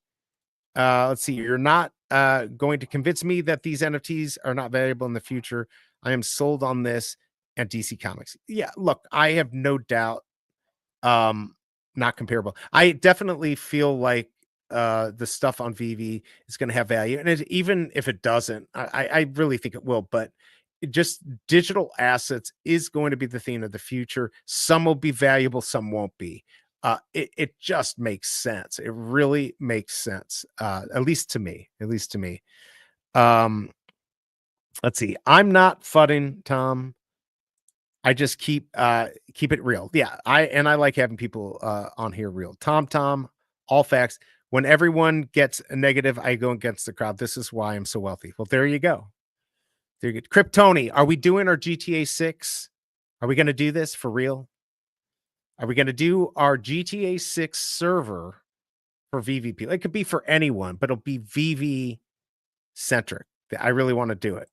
Let's see. You're not going to convince me that these NFTs are not valuable in the future. I am sold on this and DC Comics. Yeah, look, I have no doubt. Not comparable. I definitely feel like the stuff on VV is going to have value, and even if it doesn't, I really think it will. But just digital assets is going to be the theme of the future. Some will be valuable, some won't be. It just makes sense. It really makes sense. At least to me. Let's see. I'm not fudding, Tom. I just keep it real. Yeah, I like having people on here real. Tom, all facts. When everyone gets a negative, I go against the crowd. This is why I'm so wealthy. Well, there you go. There you go. Kryptoni, are we doing our GTA 6? Are we going to do this for real? Are we going to do our GTA 6 server for VVP? It could be for anyone, but it'll be VV centric. I really want to do it.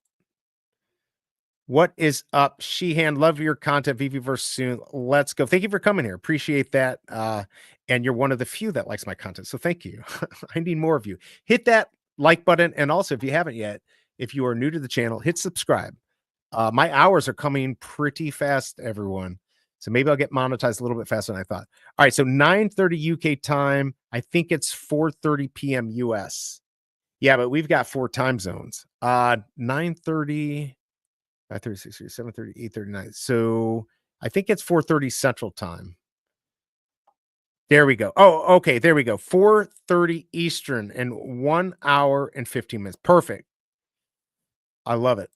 What is up, Sheehan? Love your content. VeVeVerse soon. Let's go. Thank you for coming here. Appreciate that. And you're one of the few that likes my content. So thank you. I need more of you. Hit that like button. And also, if you haven't yet, if you are new to the channel, hit subscribe. My hours are coming pretty fast, everyone. So maybe I'll get monetized a little bit faster than I thought. All right. So 9:30 UK time. I think it's 4:30 p.m. US. Yeah, but we've got 4 time zones. 9:30. 5:30, 6:30, 7:30, 8:39. So I think it's 4:30 Central Time. There we go. Oh, okay. There we go. 4:30 Eastern in 1 hour and 15 minutes. Perfect. I love it.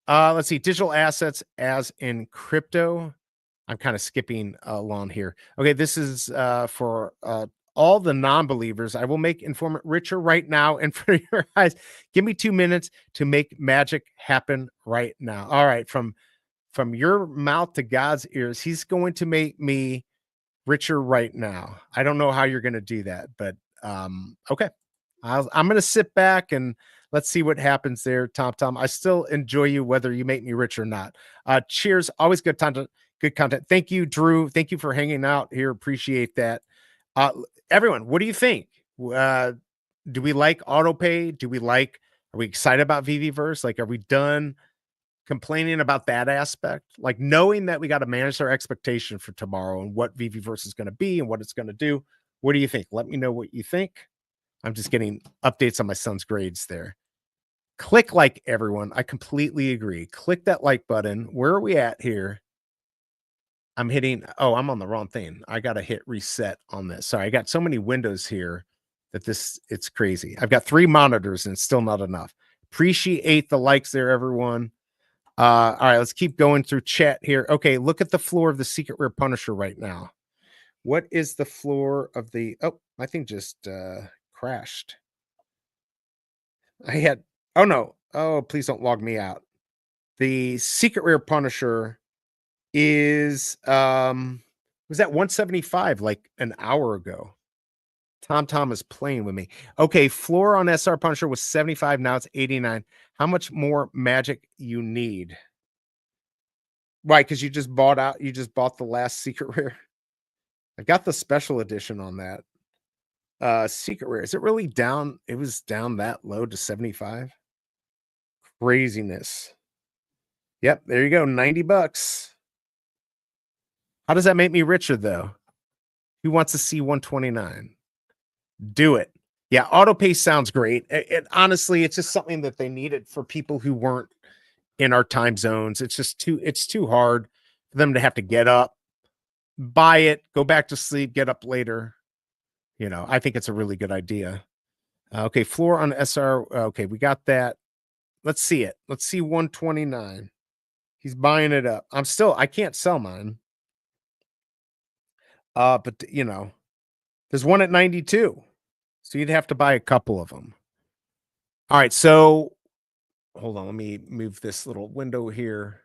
Let's see. Digital assets as in crypto. I'm kind of skipping along here. Okay, this is for all the non-believers. I will make InformMint richer right now and for your eyes. Give me 2 minutes to make magic happen right now. All right, from your mouth to God's ears, he's going to make me richer right now. I don't know how you're going to do that, but okay. I'm going to sit back and let's see what happens there, Tom. I still enjoy you whether you make me rich or not. Cheers. Always good content. Good content. Thank you, Drew. Thank you for hanging out here. Appreciate that. Everyone, what do you think? Do we like autopay? Are we excited about VeVeVerse? Like, are we done complaining about that aspect? Like, knowing that we got to manage our expectation for tomorrow and what VeVeVerse is going to be and what it's going to do. What do you think? Let me know what you think. I'm just getting updates on my son's grades there. Click like, everyone. I completely agree. Click that like button. Where are we at here? I'm hitting, oh, I'm on the wrong thing. I got to hit reset on this. Sorry, I got so many windows here that it's crazy. I've got 3 monitors and it's still not enough. Appreciate the likes there, everyone. All right, let's keep going through chat here. Okay, look at the floor of the Secret Rare Punisher right now. What is the floor of the, oh, my thing just crashed. Oh no, oh, please don't log me out. The Secret Rare Punisher is, was that 175 like an hour ago? Tom is playing with me. Okay, floor on SR Punisher was 75. Now it's 89. How much more magic you need? Right, because you just bought the last Secret Rare. I got the special edition on that. Secret Rare. Is it really down? It was down that low to 75. Craziness. Yep, there you go. $90. How does that make me richer though? Who wants to see 129? Do it. Yeah, auto pay sounds great. Honestly, it's just something that they needed for people who weren't in our time zones. It's too hard for them to have to get up, buy it, go back to sleep, get up later. You know, I think it's a really good idea. Okay, floor on SR. Okay, we got that. Let's see it. Let's see 129. He's buying it up. I can't sell mine. But you know, there's one at 92. So you'd have to buy a couple of them. All right, so hold on. Let me move this little window here.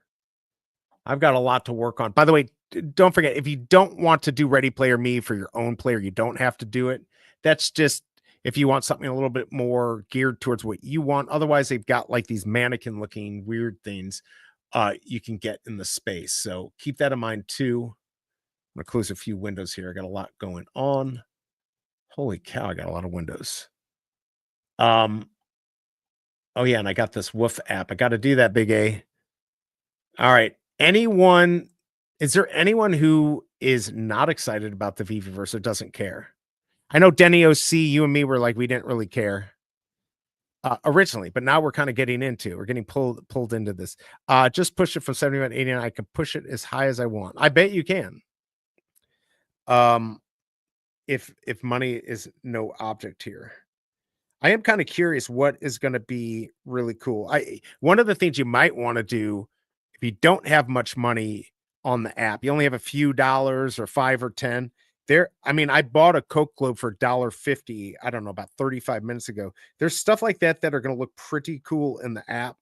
I've got a lot to work on. By the way, don't forget, if you don't want to do Ready Player Me for your own player, you don't have to do it. That's just if you want something a little bit more geared towards what you want. Otherwise, they've got like these mannequin-looking weird things you can get in the space. So keep that in mind too. I'm going to close a few windows here. I got a lot going on. Holy cow, I got a lot of windows. Oh yeah, and I got this Woof app. I got to do that, BigA. All right. Is there anyone who is not excited about the VeVeVerse or doesn't care? I know Denny OC, you and me were like, we didn't really care originally, but now we're kind of we're getting pulled into this. Just push it from 71 to 89. I can push it as high as I want. I bet you can. If money is no object here. I am kind of curious what is going to be really cool. One of the things you might want to do if you don't have much money on the app, you only have a few dollars or 5 or 10 there. I mean, I bought a Coke Globe for $1.50. I don't know, about 35 minutes ago. There's stuff like that are going to look pretty cool in the app.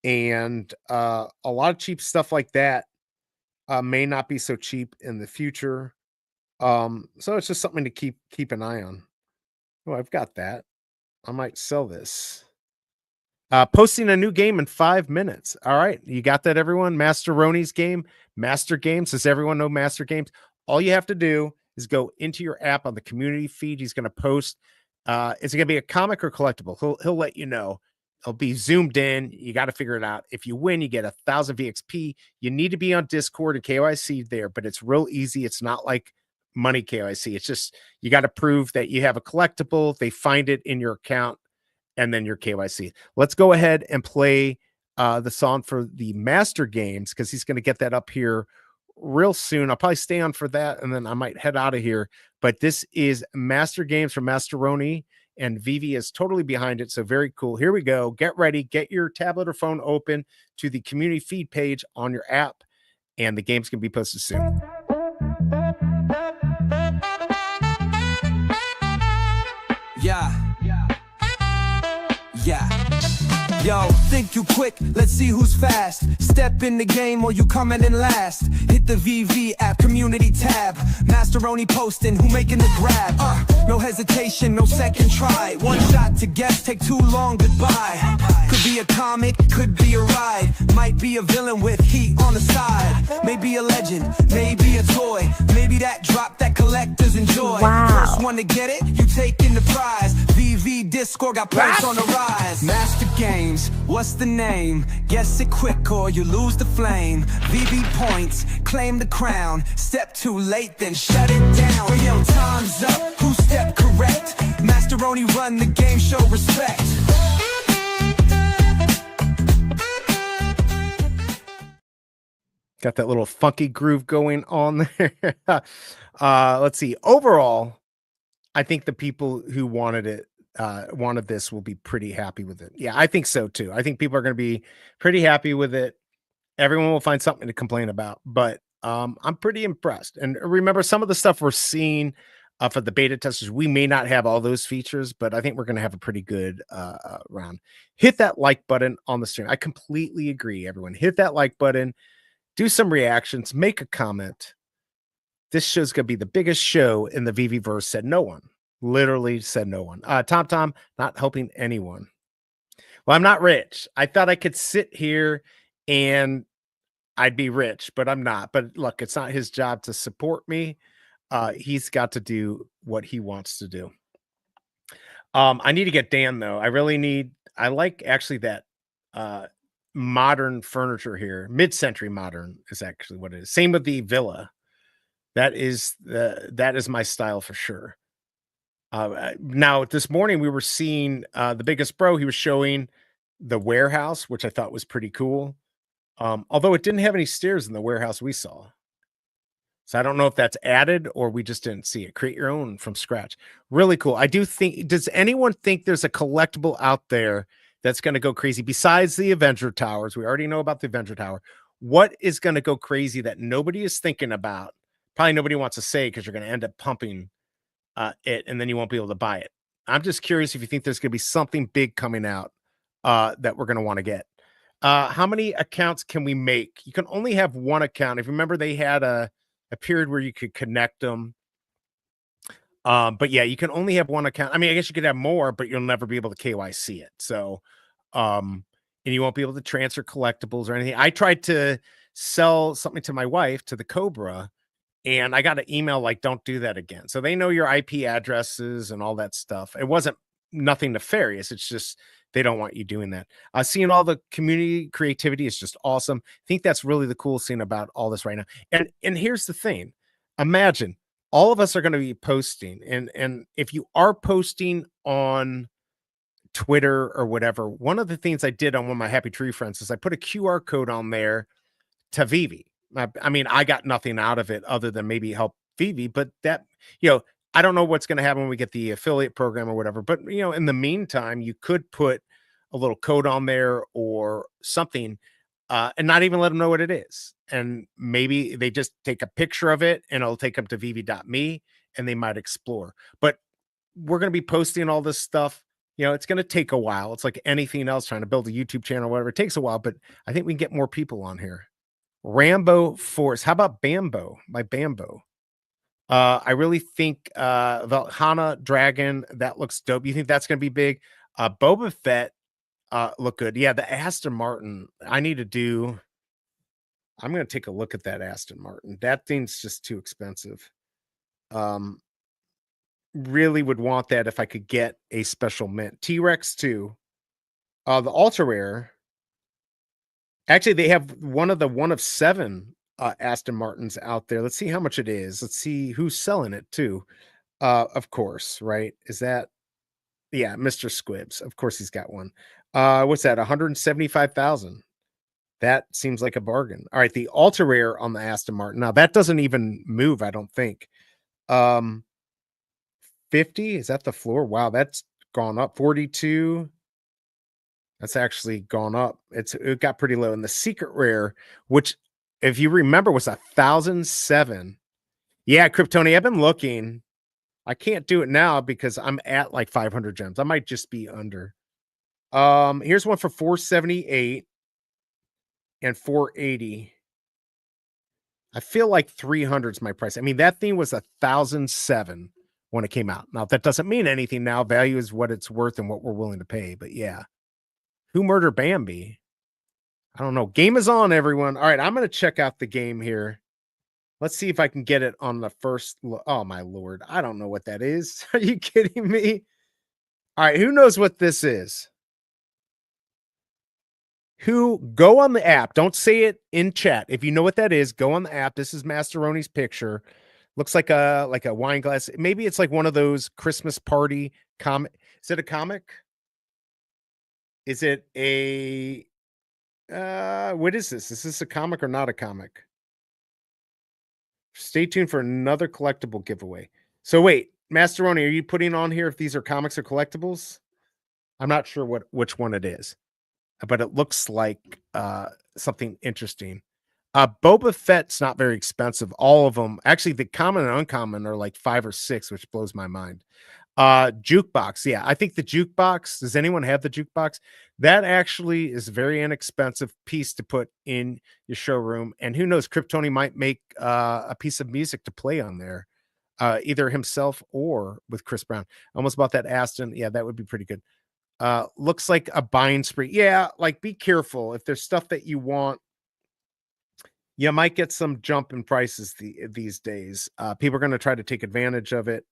And a lot of cheap stuff like that may not be so cheap in the future. So it's just something to keep an eye on. Oh, I've got that. I might sell this. Posting a new game in 5 minutes. All right. You got that, everyone? Master Roni's game, Master Games. Does everyone know Master Games? All you have to do is go into your app on the community feed. He's going to post. Is it going to be a comic or collectible? He'll let you know. It'll be zoomed in. You got to figure it out. If you win, you get 1,000 VXP. You need to be on Discord and KYC there, but it's real easy. It's not like money KYC. It's just you got to prove that you have a collectible. They find it in your account, and then your KYC. Let's go ahead and play the song for the Master Games because he's going to get that up here real soon. I'll probably stay on for that, and then I might head out of here. But this is Master Games from Master Roni, and Veve is totally behind it. So very cool. Here we go. Get ready. Get your tablet or phone open to the community feed page on your app, and the games can be posted soon. Yeah. Yo, think you quick, let's see who's fast. Step in the game or you coming in last. Hit the VV app, community tab. Master Roni posting, who making the grab. No hesitation, no second try. One shot to guess, take too long, goodbye. Could be a comic, could be a ride. Might be a villain with heat on the side. Maybe a legend, maybe a toy. Maybe that drop that collectors enjoy. Wow. First one to get it, you taking the prize. VV Discord got points on the rise. Master Games, what's the name? Guess it quick or you lose the flame. VV points, claim the crown. Step too late, then shut it down. But yo, time's up, who stepped correct? Master Roni run the game, show respect. Got that little funky groove going on there. Let's see. Overall, I think the people who wanted it, wanted this will be pretty happy with it. Yeah, I think so too. I think people are going to be pretty happy with it. Everyone will find something to complain about, but I'm pretty impressed. And remember, some of the stuff we're seeing for the beta testers, we may not have all those features, but I think we're going to have a pretty good round. Hit that like button on the stream. I completely agree, everyone. Hit that like button. Do some reactions. Make a comment. This show's going to be the biggest show in the VeVeVerse, said no one. Literally said no one. Tom, not helping anyone. Well, I'm not rich. I thought I could sit here and I'd be rich, but I'm not. But look, it's not his job to support me. He's got to do what he wants to do. I need to get Dan, though. I like actually that modern furniture here. Mid-century modern is actually what it is. Same with the villa. That is my style for sure. Now this morning we were seeing the biggest bro. He was showing the warehouse, which I thought was pretty cool. Although it didn't have any stairs in the warehouse we saw. So I don't know if that's added or we just didn't see it. Create your own from scratch. Really cool. I do think, does anyone think there's a collectible out there that's going to go crazy besides the Avenger Towers? We already know about the Avenger Tower. What is going to go crazy that nobody is thinking about? Probably nobody wants to say because you're going to end up pumping it and then you won't be able to buy it. I'm just curious if you think there's going to be something big coming out that we're going to want to get. How many accounts can we make? You can only have one account. If you remember, they had a period where you could connect them. But yeah, you can only have one account. I mean, I guess you could have more, but you'll never be able to KYC it. So, and you won't be able to transfer collectibles or anything. I tried to sell something to my wife, to the Cobra, and I got an email like, don't do that again. So they know your IP addresses and all that stuff. It wasn't nothing nefarious. It's just, they don't want you doing that. Seeing all the community creativity is just awesome. I think that's really the coolest thing about all this right now. And here's the thing. Imagine all of us are going to be posting. And if you are posting on Twitter or whatever, one of the things I did on one of my Happy Tree friends is I put a QR code on there to Veve. I mean, I got nothing out of it other than maybe help Veve, but that, I don't know what's going to happen when we get the affiliate program or whatever, but in the meantime, you could put a little code on there or something and not even let them know what it is. And maybe they just take a picture of it and it'll take them to veve.me and they might explore. But we're going to be posting all this stuff. It's going to take a while. It's like anything else, trying to build a YouTube channel, whatever. It takes a while, but I think we can get more people on here. Rambo Force. How about Bambo? My Bambo. I really think Valhalla Dragon, that looks dope. You think that's going to be big? Boba Fett look good. Yeah, the Aston Martin. I'm going to take a look at that Aston Martin. That thing's just too expensive. Really would want that if I could get a special mint. T-Rex 2. The Ultra Rare. Actually, they have one of 7 Aston Martins out there. Let's see how much it is. Let's see who's selling it too. Of course, right? Is that, yeah, Mr. Squibbs. Of course he's got one. What's that? 175,000. That seems like a bargain. All right, the Ultra Rare on the Aston Martin. Now that doesn't even move, I don't think. 50, is that the floor? Wow, that's gone up. 42. That's actually gone up. It got pretty low. And the Secret Rare, which, if you remember, was 1,007. Yeah, Kryptoni, I've been looking. I can't do it now because I'm at like 500 gems. I might just be under. Here's one for 478 and 480. I feel like 300 is my price. I mean, that thing was 1,007 when it came out. Now, that doesn't mean anything now. Value is what it's worth and what we're willing to pay. But yeah. Who murdered Bambi? I don't know. Game is on, everyone. All right, I'm going to check out the game here. Let's see if I can get it on the first. Oh, my Lord. I don't know what that is. Are you kidding me? All right, who knows what this is? Go on the app. Don't say it in chat. If you know what that is, go on the app. This is Masteroni's picture. Looks like a wine glass. Maybe it's like one of those Christmas party comic. Is it a comic? Is it a what is this? Is this a comic or not a comic? Stay tuned for another collectible giveaway. So wait, Masteroni, are you putting on here if these are comics or collectibles? I'm not sure which one it is, but it looks like something interesting. Boba Fett's not very expensive. All of them, actually, the common and uncommon are like 5 or 6, which blows my mind. Jukebox, yeah, I think the jukebox. Does anyone have the jukebox? That actually is a very inexpensive piece to put in your showroom, and who knows, Kryptoni might make a piece of music to play on there, either himself or with Chris Brown. Almost bought that Aston. Yeah, that would be pretty good. Looks like a buying spree. Yeah, like be careful if there's stuff that you want. You might get some jump in prices these days. People are going to try to take advantage of it.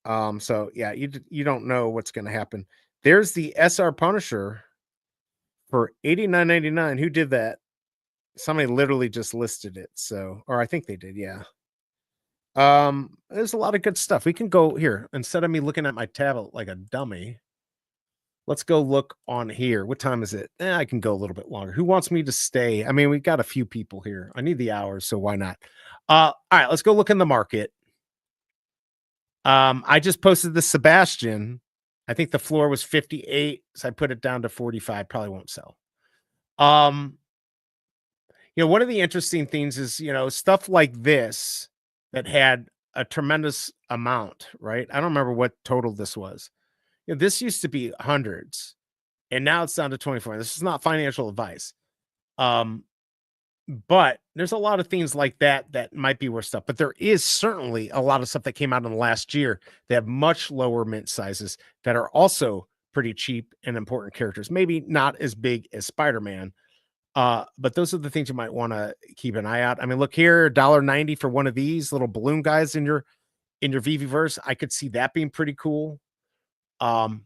So yeah, you don't know what's going to happen. There's the SR Punisher for $89.99. Who did that? Somebody literally just listed it. So, or I think they did. Yeah. There's a lot of good stuff. We can go here instead of me looking at my tablet like a dummy. Let's go look on here. What time is it? I can go a little bit longer. Who wants me to stay? I mean, we got a few people here. I need the hours, so why not? All right, let's go look in the market. I just posted the Sebastian. I think the floor was 58, so I put it down to 45. Probably won't sell. One of the interesting things is, stuff like this that had a tremendous amount, right? I don't remember what total this was. This used to be hundreds, and now it's down to 24. This is not financial advice. But there's a lot of things like that might be worth stuff. But there is certainly a lot of stuff that came out in the last year that have much lower mint sizes that are also pretty cheap and important characters. Maybe not as big as Spider-Man. But those are the things you might want to keep an eye out. I mean, look here, $1.90 for one of these little balloon guys in your VeVeVerse. I could see that being pretty cool.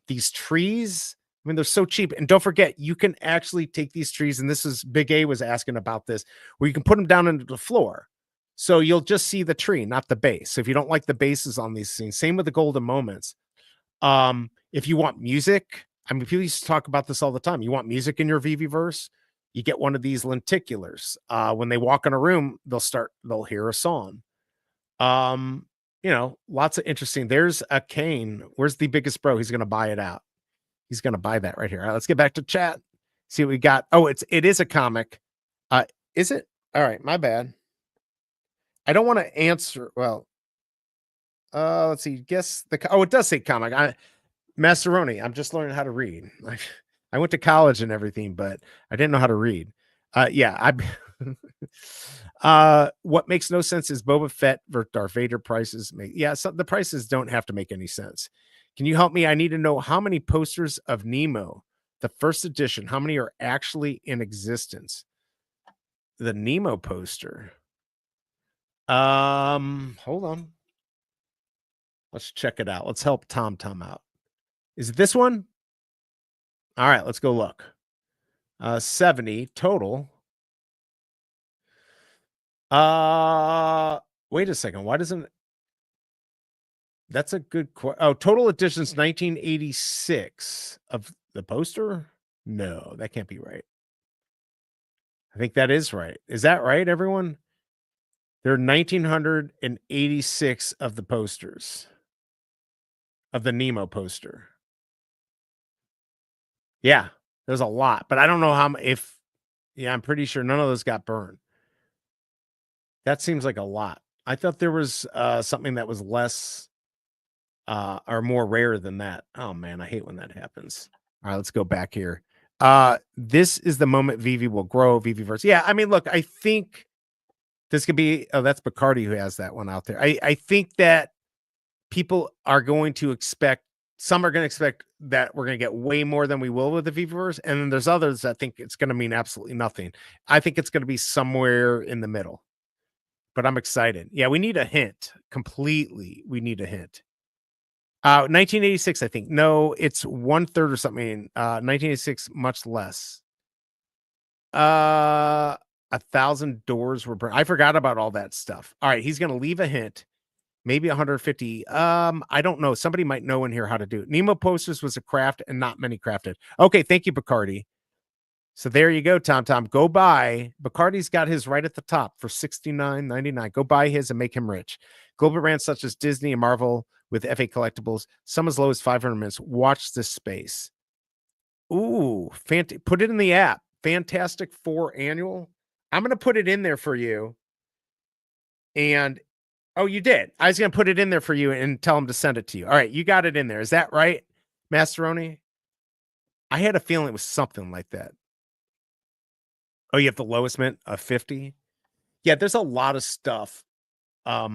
These trees, I mean, they're so cheap. And don't forget, you can actually take these trees, and this is BigA was asking about this, where you can put them down into the floor. So you'll just see the tree, not the base. So if you don't like the bases on these things, same with the golden moments. If you want music, I mean, people used to talk about this all the time. You want music in your VeVeVerse, you get one of these lenticulars. When they walk in a room, they'll hear a song. Lots of interesting. There's a cane. Where's the biggest bro? He's going to buy it out. He's going to buy that right here. All right, let's get back to chat. See what we got. Oh, it is a comic. Is it? All right, my bad. I don't want to answer. Well, let's see. Guess it does say comic. Masteroni. I'm just learning how to read. I went to college and everything, but I didn't know how to read. What makes no sense is Boba Fett versus Darth Vader prices. So the prices don't have to make any sense. Can you help me? I need to know how many posters of Nemo, the first edition, how many are actually in existence? The Nemo poster. Hold on. Let's check it out. Let's help Tom out. Is it this one? All right, let's go look. 70 total. Wait a second. Why doesn't that's a good question. Oh, total editions 1986 of the poster? No, that can't be right. I think that is right. Is that right, everyone? There are 1986 of the posters of the Nemo poster. Yeah, there's a lot, but I don't know I'm pretty sure none of those got burned. That seems like a lot. I thought there was something that was less or more rare than that. Oh man, I hate when that happens. All right, let's go back here. This is the moment Veve will grow. VeVeVerse. Yeah, I mean, look, I think this could be. Oh, that's Bacardi who has that one out there. I think that people are going to expect. Some are going to expect that we're going to get way more than we will with the VeVeVerse, and then there's others that think it's going to mean absolutely nothing. I think it's going to be somewhere in the middle. But I'm excited. Yeah, we need a hint. Completely, we need a hint. 1986, I think. No, it's 1/3 or something. 1986, much less. 1,000 doors were burned. I forgot about all that stuff. All right, he's going to leave a hint. Maybe 150. I don't know. Somebody might know in here how to do it. Nemo posters was a craft and not many crafted. Okay, thank you, Bacardi. So there you go, Tom. Go buy. Bacardi's got his right at the top for $69.99. Go buy his and make him rich. Global brands such as Disney and Marvel with FA Collectibles, some as low as 500 minutes. Watch this space. Ooh, put it in the app. Fantastic Four annual. I'm going to put it in there for you. And, oh, you did. I was going to put it in there for you and tell him to send it to you. All right, you got it in there. Is that right, Masteroni? I had a feeling it was something like that. Oh, you have the lowest mint of 50? Yeah, there's a lot of stuff. I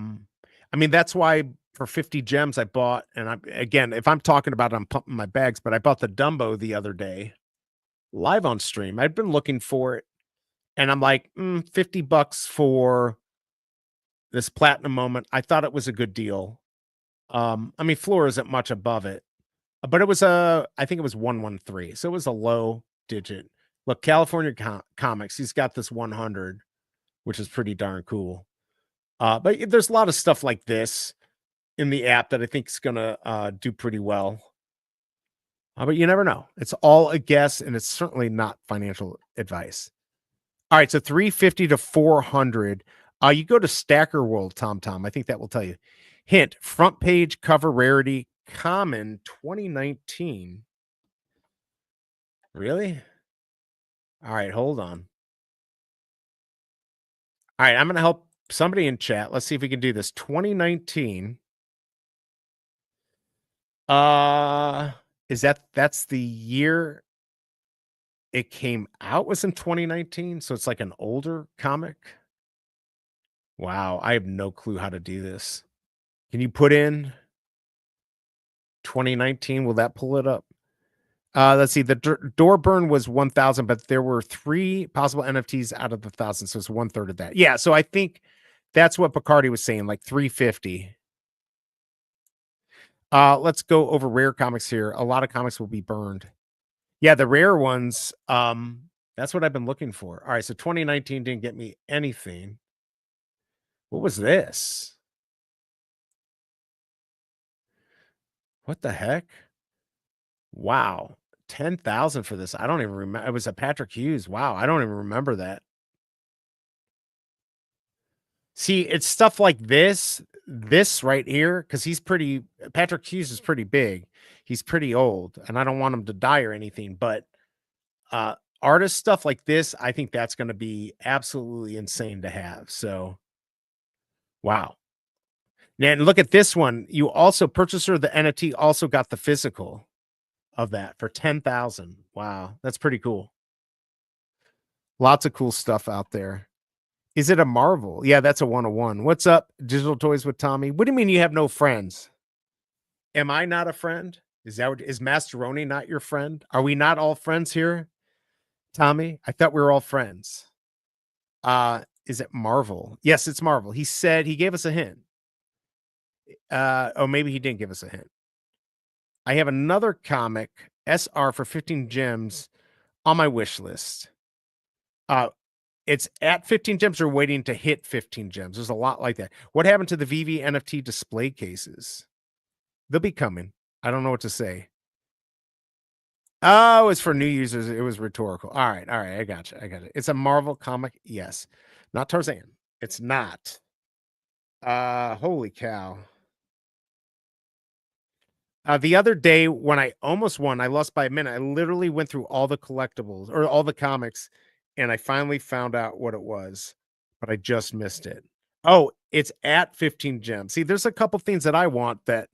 mean, that's why for 50 gems I bought, and again, if I'm talking about it, I'm pumping my bags, but I bought the Dumbo the other day live on stream. I'd been looking for it, and I'm like, $50 for this platinum moment. I thought it was a good deal. I mean, floor isn't much above it, but it was I think it was 113, so it was a low digit. Look, California Comics, he's got this 100, which is pretty darn cool. But there's a lot of stuff like this in the app that I think is going to do pretty well. But you never know. It's all a guess, and it's certainly not financial advice. All right, so 350 to 400. You go to Stacker World, Tom. I think that will tell you. Hint, front page cover rarity, common 2019. Really? All right, hold on. All right, I'm going to help somebody in chat. Let's see if we can do this. 2019. That's the year it came out, was in 2019, so it's like an older comic. Wow, I have no clue how to do this. Can you put in 2019? Will that pull it up? Let's see. The door burn was 1,000, but there were 3 possible NFTs out of the 1,000, so it's 1/3 of that. Yeah, so I think that's what Bacardi was saying, like 350. Let's go over rare comics here. A lot of comics will be burned. Yeah, the rare ones, that's what I've been looking for. All right, so 2019 didn't get me anything. What was this? What the heck? Wow. 10,000 for this. I don't even remember. It was a Patrick Hughes. Wow, I don't even remember that. See, it's stuff like this right here, because Patrick Hughes is pretty big. He's pretty old, and I don't want him to die or anything, but artist stuff like this, I think that's going to be absolutely insane to have. So, wow. And look at this one. You also, purchaser of the NFT also got the physical of that for 10,000. Wow, that's pretty cool. Lots of cool stuff out there. Is it a Marvel? Yeah, that's a 101. What's up, Digital Toys with Tommy? What do you mean you have no friends? Am I not a friend? Is Masteroni not your friend? Are we not all friends here, Tommy? I thought we were all friends. Is it Marvel? Yes, it's Marvel. He said, he gave us a hint. Oh, maybe he didn't give us a hint. I have another comic, SR, for 15 gems on my wish list. It's at 15 gems or waiting to hit 15 gems. There's a lot like that. What happened to the Veve NFT display cases? They'll be coming. I don't know what to say. Oh, it's for new users. It was rhetorical. All right. I got you. It's a Marvel comic. Yes. Not Tarzan. It's not. Holy cow. The other day when I almost won, I lost by a minute. I literally went through all the collectibles or all the comics, and I finally found out what it was, but I just missed it. Oh, it's at 15 gems. See, there's a couple things that I want that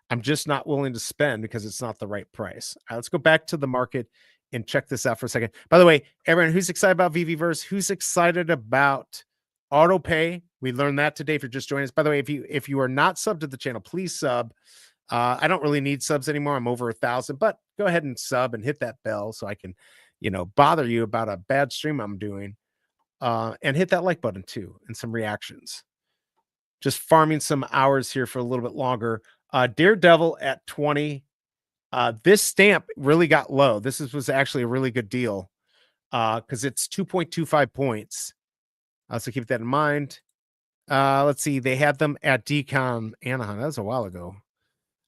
I'm just not willing to spend because it's not the right price. All right, let's go back to the market and check this out for a second. By the way, everyone who's excited about VeVeVerse, who's excited about auto pay? We learned that today if you're just joining us. By the way, if you are not subbed to the channel, please sub. I don't really need subs anymore. I'm over 1,000, but go ahead and sub and hit that bell so I can, bother you about a bad stream I'm doing. And hit that like button too, and some reactions. Just farming some hours here for a little bit longer. Daredevil at 20. This stamp really got low. This was actually a really good deal because it's 2.25 points. So keep that in mind. Let's see. They had them at Decon Anaheim. That was a while ago.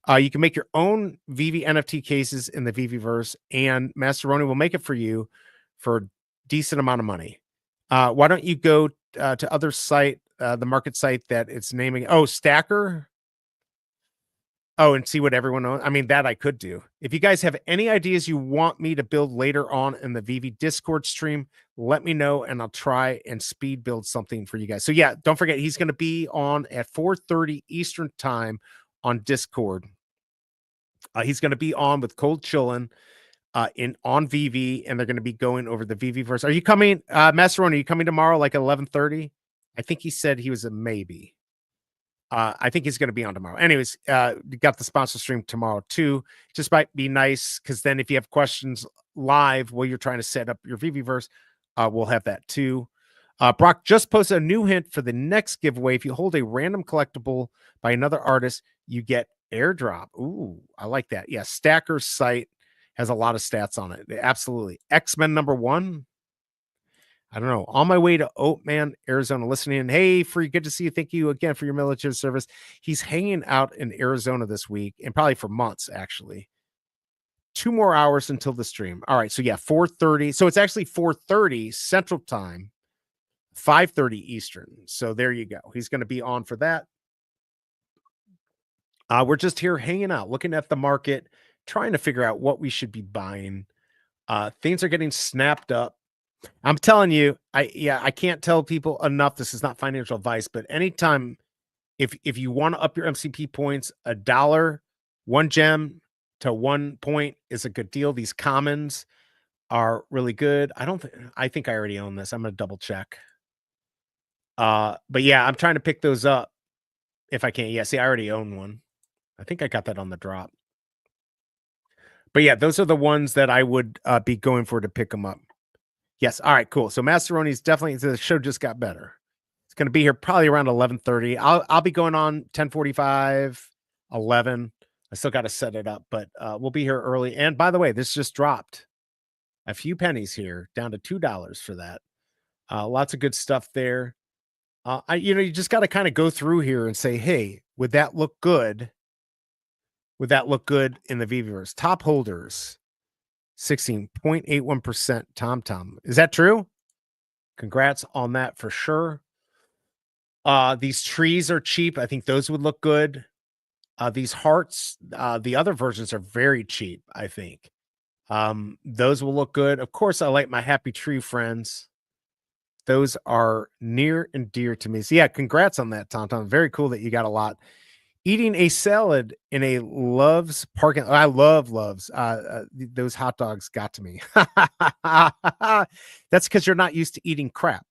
You can make your own Veve NFT cases in the VeVeVerse, and Masteroni will make it for you for a decent amount of money. Why don't you go to other site, the market site that it's naming? Oh, Stacker. Oh, and see what everyone owns. I mean, that I could do. If you guys have any ideas you want me to build later on in the VV Discord stream, let me know and I'll try and speed build something for you guys. So yeah, don't forget he's going to be on at 4:30 Eastern time on Discord. He's going to be on with Cold Chillin' on VV, and they're going to be going over the VeVeVerse. Are you coming, Masterone? Are you coming tomorrow, like 11:30? I think he said he was a maybe. I think he's going to be on tomorrow. Anyways, you got the sponsor stream tomorrow too. Just might be nice because then if you have questions live while you're trying to set up your VeVeVerse, we'll have that too. Brock just posted a new hint for the next giveaway. If you hold a random collectible by another artist, you get airdrop. Ooh, I like that. Yeah, Stacker's site has a lot of stats on it. Absolutely. X-Men #1. I don't know. On my way to Oatman, Arizona, listening. Hey, Free, good to see you. Thank you again for your military service. He's hanging out in Arizona this week and probably for months, actually. 2 more hours until the stream. All right. So, yeah, 4:30. So it's actually 4:30 Central Time, 5:30 Eastern. So there you go. He's going to be on for that. We're just here hanging out, looking at the market, trying to figure out what we should be buying. Things are getting snapped up. I'm telling you, I can't tell people enough. This is not financial advice, but anytime if you want to up your MCP points, $1, 1 gem to 1 point is a good deal. These commons are really good. I think I already own this. I'm gonna double check. But yeah, I'm trying to pick those up if I can. Yeah, see, I already own one. I think I got that on the drop. But yeah, those are the ones that I would be going for to pick them up. Yes. All right, cool. So Masteroni's definitely, the show just got better. It's going to be here probably around 11:30. I'll be going on 10:45, 11. I still got to set it up, but we'll be here early. And by the way, this just dropped a few pennies here, down to $2 for that. Lots of good stuff there. You just got to kind of go through here and say, hey, would that look good? Would that look good in the VeVeVerse? Top holders, 16.81% TomTom. Is that true? Congrats on that for sure. These trees are cheap. I think those would look good. These hearts, the other versions are very cheap, I think. Those will look good. Of course, I like my happy tree friends. Those are near and dear to me. So yeah, congrats on that, TomTom. Very cool that you got a lot. Eating a salad in a Love's parking. I love Love's. Those hot dogs got to me. That's because you're not used to eating crap.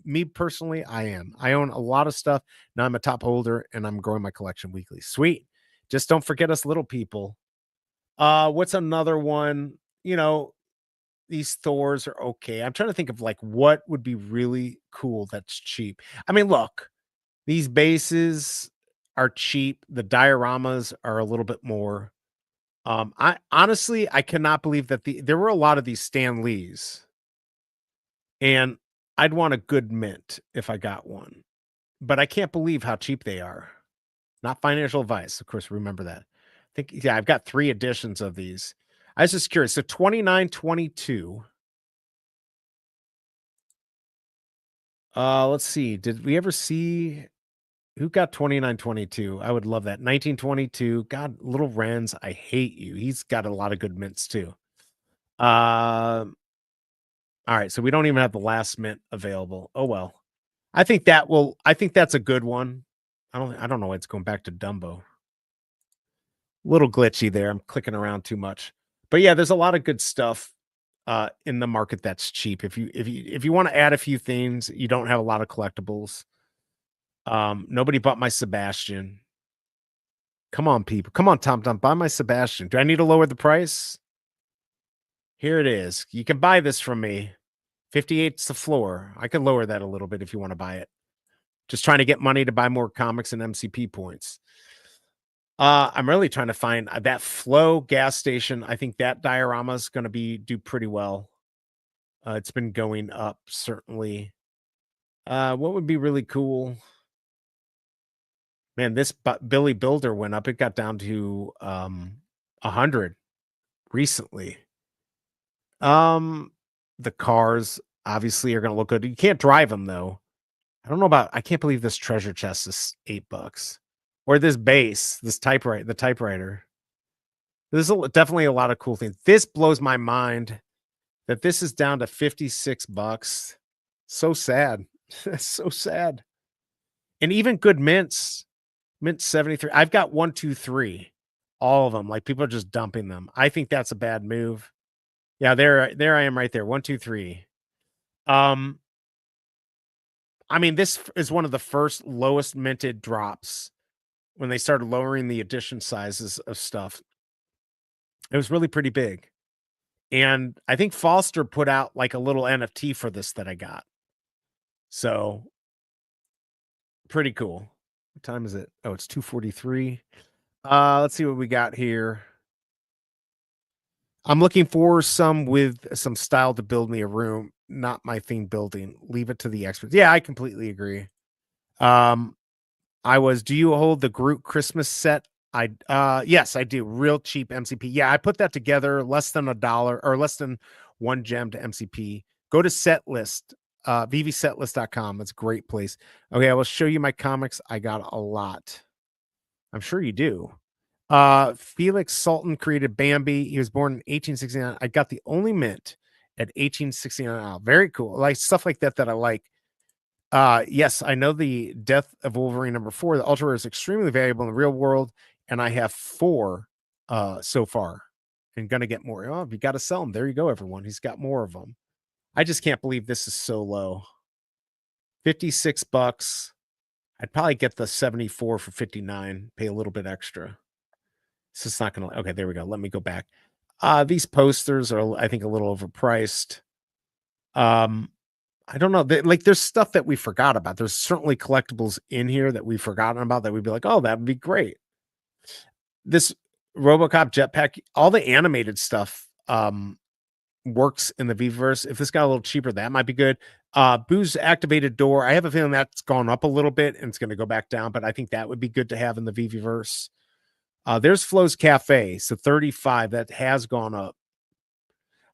Me personally, I am. I own a lot of stuff. Now I'm a top holder and I'm growing my collection weekly. Sweet. Just don't forget us little people. What's another one? These Thors are okay. I'm trying to think of like what would be really cool that's cheap. I mean, look, these bases are cheap. The dioramas are a little bit more. I honestly, I cannot believe that there were a lot of these Stan Lees, and I'd want a good mint if I got one, but I can't believe how cheap they are. Not financial advice, of course. Remember that. I think, yeah, I've got 3 editions of these. I was just curious. So 29.22. Let's see. Did we ever see who got 29.22? I would love that. 1922. God, Little Renz, I hate you. He's got a lot of good mints too. All right, so we don't even have the last mint available. Oh well. I think that's a good one. I don't know why it's going back to Dumbo. Little glitchy there. I'm clicking around too much. But yeah, there's a lot of good stuff in the market that's cheap. If you want to add a few things, you don't have a lot of collectibles. Nobody bought my Sebastian. Come on, people. Come on, TomTom. Buy my Sebastian. Do I need to lower the price? Here it is. You can buy this from me. 58's the floor. I can lower that a little bit if you want to buy it. Just trying to get money to buy more comics and MCP points. I'm really trying to find that Flow gas station. I think that diorama is going to do pretty well. It's been going up, certainly. What would be really cool? Man, this Billy Builder went up. It got down to 100 recently. The The cars obviously are going to look good. You can't drive them though. I can't believe this treasure chest is $8. Or this base, the typewriter. There's definitely a lot of cool things. This blows my mind that this is down to $56. So sad. So sad. And even good mints, mint 73. I've got 1, 2, 3. All of them. Like people are just dumping them. I think that's a bad move. Yeah, there I am right there. 1, 2, 3. I mean, this is one of the first lowest minted drops when they started lowering the edition sizes of stuff. It was really pretty big. And I think Foster put out like a little NFT for this that I got. So pretty cool. What time is it? Oh, it's 2:43. Let's see what we got here. I'm looking for some with some style to build me a room. Not my thing building. Leave it to the experts. Yeah, I completely agree. Do you hold the Groot Christmas set? Yes, I do. Real cheap MCP. Yeah, I put that together, less than $1 or less than 1 gem to MCP. Go to Setlist, VeVeSetlist.com. It's a great place. Okay, I will show you my comics. I got a lot. I'm sure you do. Felix Sultan created Bambi. He was born in 1869. I got the only mint at 1869. Very cool. Like stuff like that I like. Yes, I know the Death of Wolverine #4. The ultra rare is extremely valuable in the real world, and I have 4 so far, and gonna get more. Oh, you got to sell them. There you go, everyone. He's got more of them. I just can't believe this is so low. $56. I'd probably get the 74 for 59. Pay a little bit extra. It's just not gonna. Okay, there we go. Let me go back. These posters are, I think, a little overpriced. I don't know. There's stuff that we forgot about. There's certainly collectibles in here that we've forgotten about that we'd be like, oh, that would be great. This RoboCop jetpack, all the animated stuff works in the VeVeVerse. If this got a little cheaper, that might be good. Boo's activated door. I have a feeling that's gone up a little bit and it's going to go back down, but I think that would be good to have in the VeVeVerse. There's Flo's Cafe. So 35, that has gone up.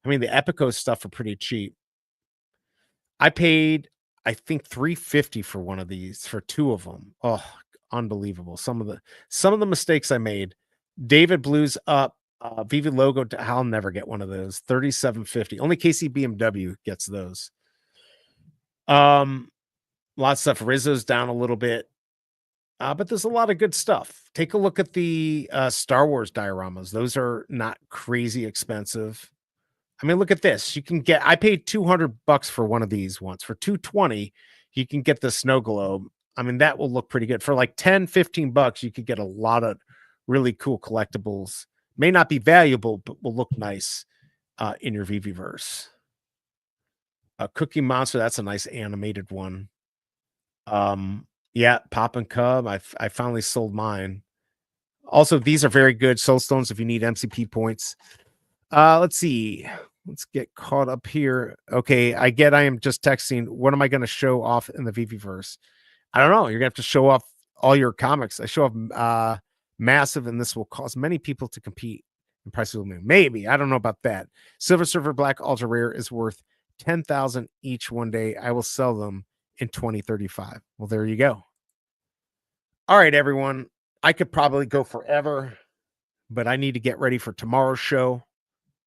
I mean, the Epico stuff are pretty cheap. I paid, I think, $350 for one of these, for 2 of them. Oh, unbelievable. Some of the mistakes I made. David Blue's up. Veve logo. I'll never get one of those. $37.50. Only KC BMW gets those. Lots of stuff. Rizzo's down a little bit. But there's a lot of good stuff. Take a look at the Star Wars dioramas. Those are not crazy expensive. I mean, look at this. You can get, I paid $200 for one of these once. For $220, you can get the snow globe. I mean, that will look pretty good. For like $10-15, you could get a lot of really cool collectibles. May not be valuable, but will look nice in your VeVeVerse. Cookie Monster, that's a nice animated one. Yeah, Pop and Cub. I finally sold mine. Also, these are very good Soulstones if you need MCP points. Let's see. Let's get caught up here. Okay, I am just texting. What am I going to show off in the VeVeVerse? I don't know. You're going to have to show off all your comics. I show off Massive, and this will cause many people to compete in prices will move. Maybe. I don't know about that. Silver Surfer Black Ultra Rare is worth 10,000 each one day. I will sell them in 2035. Well, there you go. All right, everyone. I could probably go forever, but I need to get ready for tomorrow's show.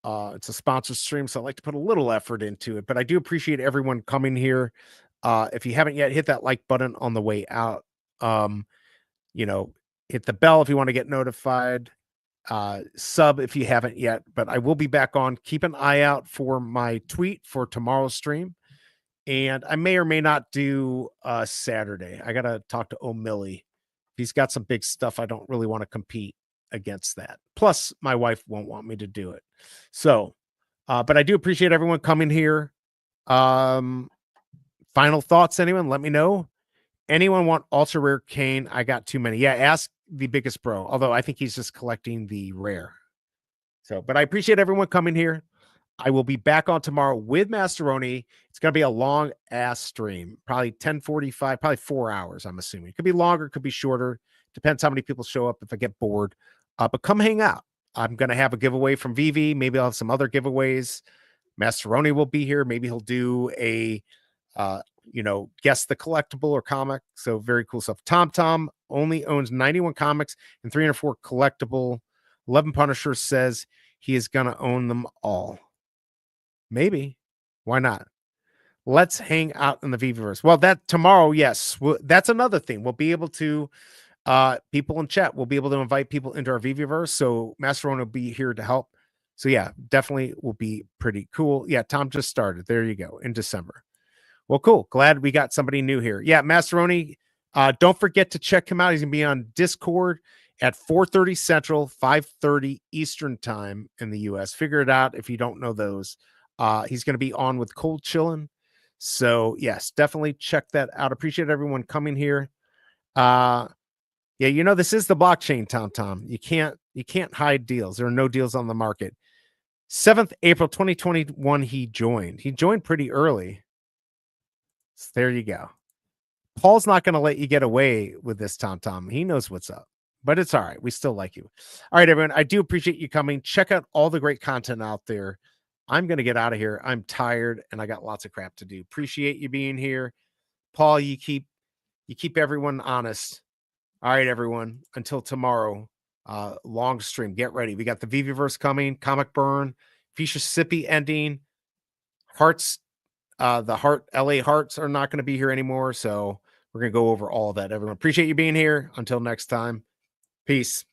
It's a sponsored stream, so I like to put a little effort into it, but I do appreciate everyone coming here. If you haven't yet, hit that like button on the way out. Hit the bell if you want to get notified. Sub if you haven't yet, but I will be back on. Keep an eye out for my tweet for tomorrow's stream. And I may or may not do Saturday. I got to talk to O'Milly. He's got some big stuff. I don't really want to compete against that. Plus, my wife won't want me to do it. So, but I do appreciate everyone coming here. Final thoughts, anyone? Let me know. Anyone want ultra rare Kane? I got too many. Yeah, ask the biggest bro. Although I think he's just collecting the rare. So, but I appreciate everyone coming here. I will be back on tomorrow with Masteroni. It's going to be a long ass stream, probably 10:45, probably 4 hours. I'm assuming it could be longer, could be shorter. Depends how many people show up. If I get bored, but come hang out. I'm going to have a giveaway from Veve. Maybe I'll have some other giveaways. Masteroni will be here. Maybe he'll do a guess the collectible or comic. So very cool stuff. Tom only owns 91 comics and 304 collectible. 11 Punisher says he is going to own them all. Maybe. Why not? Let's hang out in the VeVeVerse. Well, that tomorrow, yes. That's another thing. We'll be able to, people in chat, we'll be able to invite people into our VeVeVerse. So Masterone will be here to help. So yeah, definitely will be pretty cool. Yeah, Tom just started. There you go, in December. Well, cool. Glad we got somebody new here. Yeah, Masteroni, don't forget to check him out. He's going to be on Discord at 4:30 Central, 5:30 Eastern time in the US. Figure it out if you don't know those. He's going to be on with Cold Chillin'. So yes, definitely check that out. Appreciate everyone coming here. Yeah, this is the blockchain, Tom. You can't hide deals. There are no deals on the market. 7th April 2021, he joined. He joined pretty early. So there you go. Paul's not going to let you get away with this, Tom. He knows what's up. But it's all right. We still like you. All right, everyone. I do appreciate you coming. Check out all the great content out there. I'm going to get out of here. I'm tired and I got lots of crap to do. Appreciate you being here. Paul, you keep everyone honest. All right, everyone. Until tomorrow, long stream. Get ready. We got the VeVeVerse coming, Comic Burn, Fisher Sippy ending. Hearts, the LA Hearts are not going to be here anymore. So we're going to go over all of that, everyone. Appreciate you being here. Until next time. Peace.